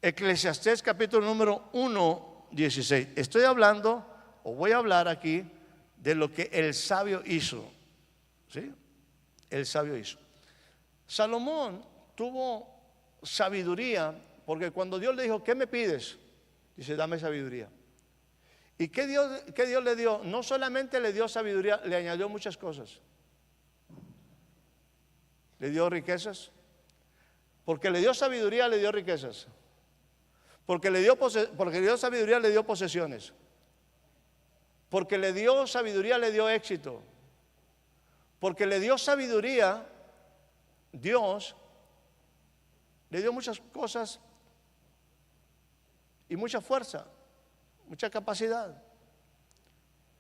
Eclesiastés capítulo número 1, 16. Estoy hablando, o voy a hablar aquí, de lo que el sabio hizo. ¿Sí? El sabio hizo. Salomón tuvo sabiduría, porque cuando Dios le dijo, ¿qué me pides? Dice, dame sabiduría. ¿Y qué Dios le dio? No solamente le dio sabiduría, le añadió muchas cosas. Le dio riquezas. Porque le dio sabiduría, le dio riquezas. Porque le dio sabiduría, le dio posesiones. Porque le dio sabiduría, le dio éxito. Porque le dio sabiduría, Dios le dio muchas cosas y mucha fuerza, mucha capacidad.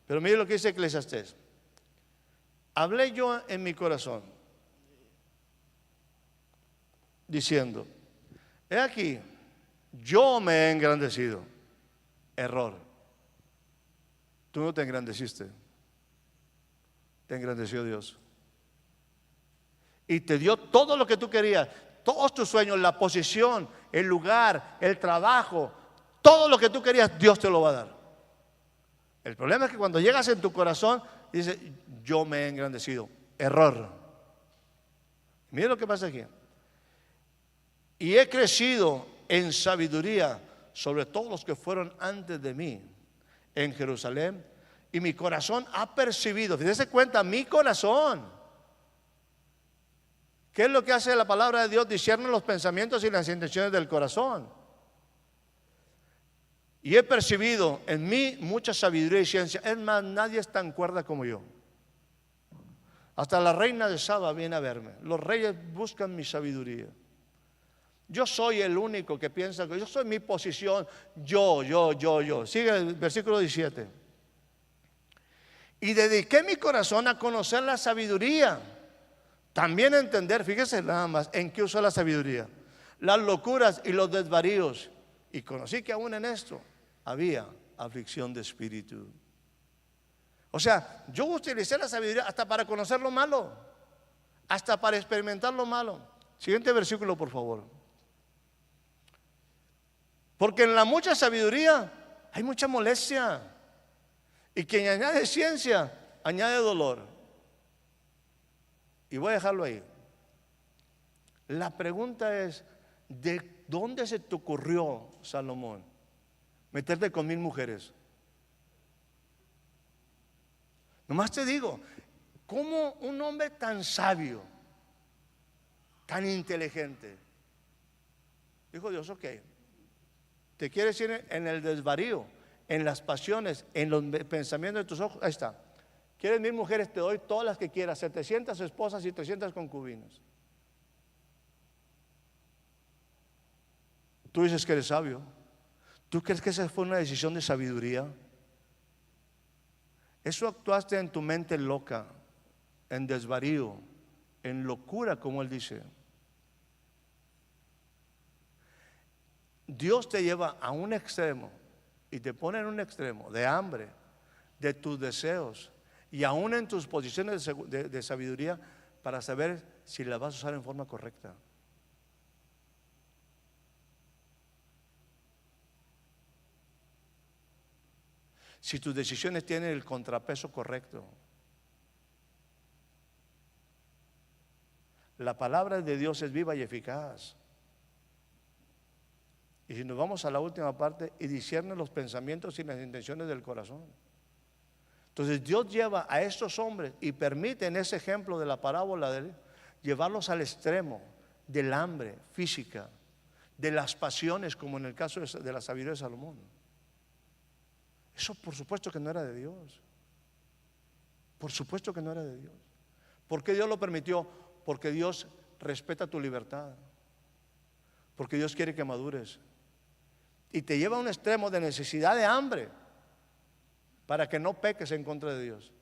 Pero mire lo que dice Eclesiastés. Hablé yo en mi corazón, diciendo, he aquí, Yo me he engrandecido. Error. Tú no te engrandeciste. Te engrandeció Dios. Y te dio todo lo que tú querías. Todos tus sueños, la posición, el lugar, el trabajo, todo lo que tú querías, Dios te lo va a dar. El problema es que cuando llegas en tu corazón, dices, yo me he engrandecido. Error. Mira lo que pasa aquí. Y he crecido en sabiduría sobre todos los que fueron antes de mí en Jerusalén. Y mi corazón ha percibido, fíjese cuenta, mi corazón. ¿Qué es lo que hace la palabra de Dios? Discierne los pensamientos y las intenciones del corazón. Y he percibido en mí mucha sabiduría y ciencia. Es más, nadie es tan cuerda como yo. Hasta la reina de Saba viene a verme. Los reyes buscan mi sabiduría. Yo soy el único que piensa que yo soy mi posición. Yo. Sigue el versículo 17. Y dediqué mi corazón a conocer la sabiduría. También a entender, fíjese nada más, en qué usó la sabiduría. Las locuras y los desvaríos. Y conocí que aún en esto había aflicción de espíritu. O sea, yo utilicé la sabiduría hasta para conocer lo malo, hasta para experimentar lo malo. Siguiente versículo, por favor. Porque en la mucha sabiduría hay mucha molestia. Y quien añade ciencia, añade dolor. Y voy a dejarlo ahí. La pregunta es, ¿de dónde se te ocurrió, Salomón, meterte con 1000 mujeres? Nomás te digo, ¿cómo un hombre tan sabio, tan inteligente? Dijo Dios, ok, te quieres ir en el desvarío, en las pasiones, en los pensamientos de tus ojos. Ahí está. ¿Quieres 1000 mujeres? Te doy todas las que quieras, 700 esposas y 300 concubinas. Tú dices que eres sabio. ¿Tú crees que esa fue una decisión de sabiduría? Eso actuaste en tu mente loca, en desvarío, en locura, como él dice. Dios te lleva a un extremo y te pone en un extremo de hambre, de tus deseos y aún en tus posiciones de sabiduría para saber si la vas a usar en forma correcta. Si tus decisiones tienen el contrapeso correcto. La palabra de Dios es viva y eficaz. Y si nos vamos a la última parte, y discierne los pensamientos y las intenciones del corazón. Entonces Dios lleva a estos hombres y permite en ese ejemplo de la parábola de él, llevarlos al extremo del hambre física, de las pasiones, como en el caso de la sabiduría de Salomón. Eso por supuesto que no era de Dios. Por supuesto que no era de Dios. ¿Por qué Dios lo permitió? Porque Dios respeta tu libertad. Porque Dios quiere que madures. Y te lleva a un extremo de necesidad de hambre para que no peques en contra de Dios.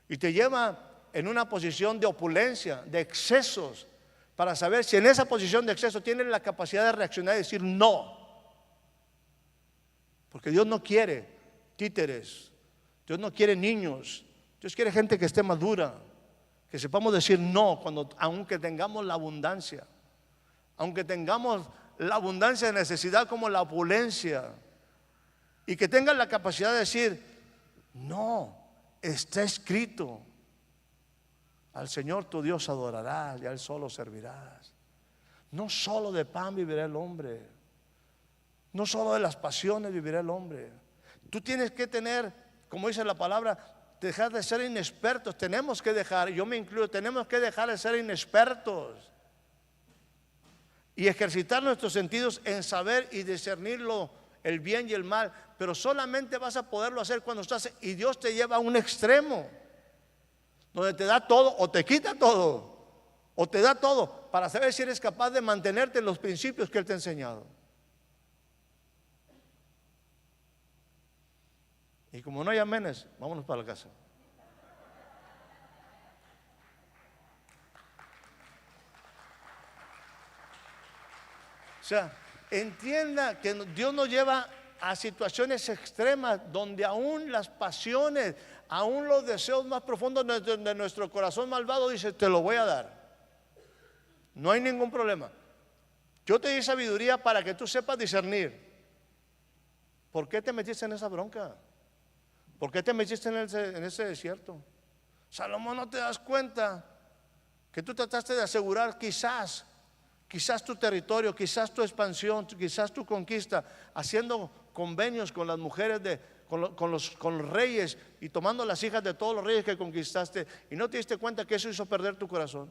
Y te lleva en una posición de opulencia, de excesos, para saber si en esa posición de exceso tienes la capacidad de reaccionar y decir no. Porque Dios no quiere títeres, Dios no quiere niños, Dios quiere gente que esté madura, que sepamos decir no aunque tengamos la abundancia, aunque tengamos la abundancia de necesidad como la opulencia, y que tengan la capacidad de decir no, está escrito, al Señor tu Dios adorarás y a Él solo servirás. No solo de pan vivirá el hombre, no solo de las pasiones vivirá el hombre. Tú tienes que tener, como dice la palabra, dejar de ser inexpertos. Tenemos que dejar, yo me incluyo, tenemos que dejar de ser inexpertos y ejercitar nuestros sentidos en saber y discernirlo, el bien y el mal. Pero solamente vas a poderlo hacer cuando estás, y Dios te lleva a un extremo donde te da todo o te quita todo, o te da todo para saber si eres capaz de mantenerte en los principios que Él te ha enseñado. Y como no hay amenes, vámonos para la casa. O sea, Entienda que Dios nos lleva a situaciones extremas donde aún las pasiones, aún los deseos más profundos de nuestro corazón malvado dice, te lo voy a dar. No hay ningún problema. Yo te di sabiduría para que tú sepas discernir. ¿Por qué te metiste en esa bronca? ¿Por qué te metiste en ese desierto? Salomón, ¿no te das cuenta que tú trataste de asegurar quizás tu territorio, quizás tu expansión, quizás tu conquista, haciendo convenios con las mujeres, con los reyes y tomando las hijas de todos los reyes que conquistaste, y no te diste cuenta que eso hizo perder tu corazón?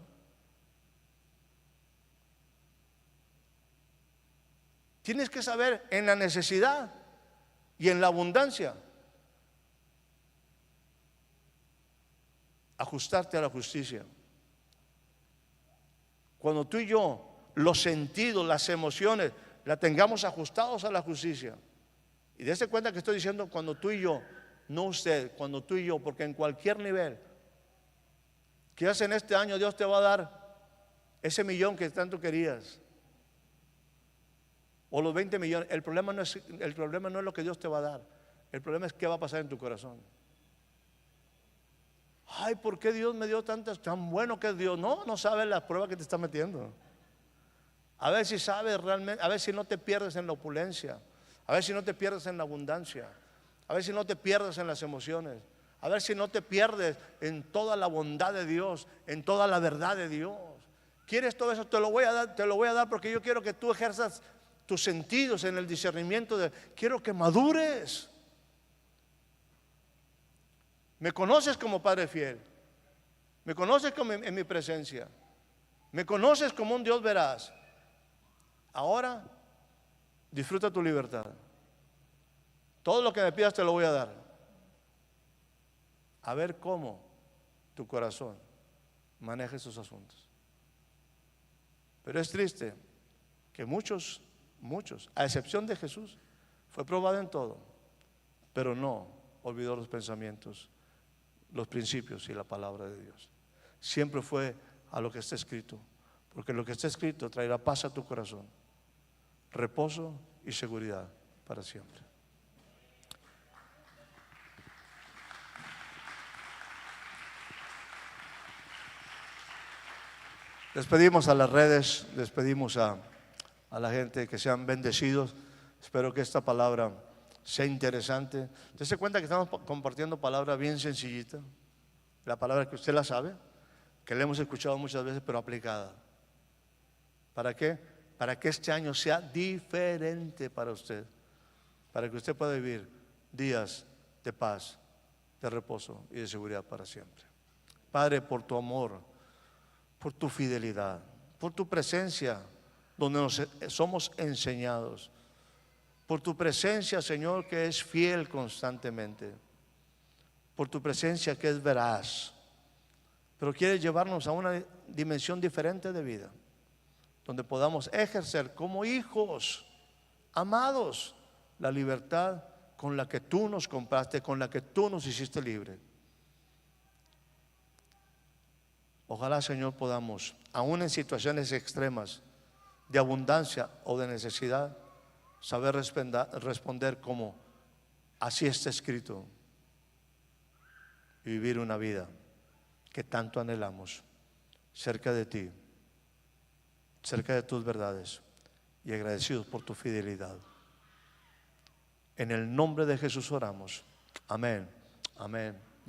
Tienes que saber en la necesidad y en la abundancia ajustarte a la justicia. Cuando tú y yo los sentidos, las emociones, la tengamos ajustados a la justicia. Y dése cuenta que estoy diciendo cuando tú y yo, no usted, cuando tú y yo, porque en cualquier nivel, quizás en este año Dios te va a dar ese millón que tanto querías, o los 20 millones. El problema no es lo que Dios te va a dar, el problema es qué va a pasar en tu corazón. Ay, ¿por qué Dios me dio tantas? Tan bueno que es Dios. No sabes las pruebas que te está metiendo. A ver si sabes realmente, a ver si no te pierdes en la opulencia, a ver si no te pierdes en la abundancia, a ver si no te pierdes en las emociones, a ver si no te pierdes en toda la bondad de Dios, en toda la verdad de Dios. ¿Quieres todo eso? Te lo voy a dar porque yo quiero que tú ejerzas tus sentidos en el discernimiento quiero que madures. Me conoces como Padre fiel, me conoces como en mi presencia, me conoces como un Dios veraz. Ahora disfruta tu libertad. Todo lo que me pidas te lo voy a dar. A ver cómo tu corazón maneja esos asuntos. Pero es triste que muchos, a excepción de Jesús, fue probado en todo, pero no olvidó los pensamientos, los principios y la palabra de Dios. Siempre fue a lo que está escrito, porque lo que está escrito traerá paz a tu corazón, reposo y seguridad para siempre. Despedimos a las redes, despedimos a la gente, que sean bendecidos. Espero que esta palabra sea interesante. Usted se cuenta que estamos compartiendo palabra bien sencillita, la palabra que usted la sabe, que la hemos escuchado muchas veces, pero aplicada. ¿Para qué? Para que este año sea diferente para usted, para que usted pueda vivir días de paz, de reposo y de seguridad para siempre. Padre, por tu amor, por tu fidelidad, por tu presencia donde nos somos enseñados, por tu presencia, Señor, que es fiel constantemente, por tu presencia que es veraz, pero quieres llevarnos a una dimensión diferente de vida, donde podamos ejercer como hijos amados la libertad con la que tú nos compraste, con la que tú nos hiciste libre. Ojalá, Señor, podamos, aún en situaciones extremas de abundancia o de necesidad, saber responder como así está escrito y vivir una vida que tanto anhelamos cerca de ti, cerca de tus verdades y agradecidos por tu fidelidad. En el nombre de Jesús oramos. Amén, amén.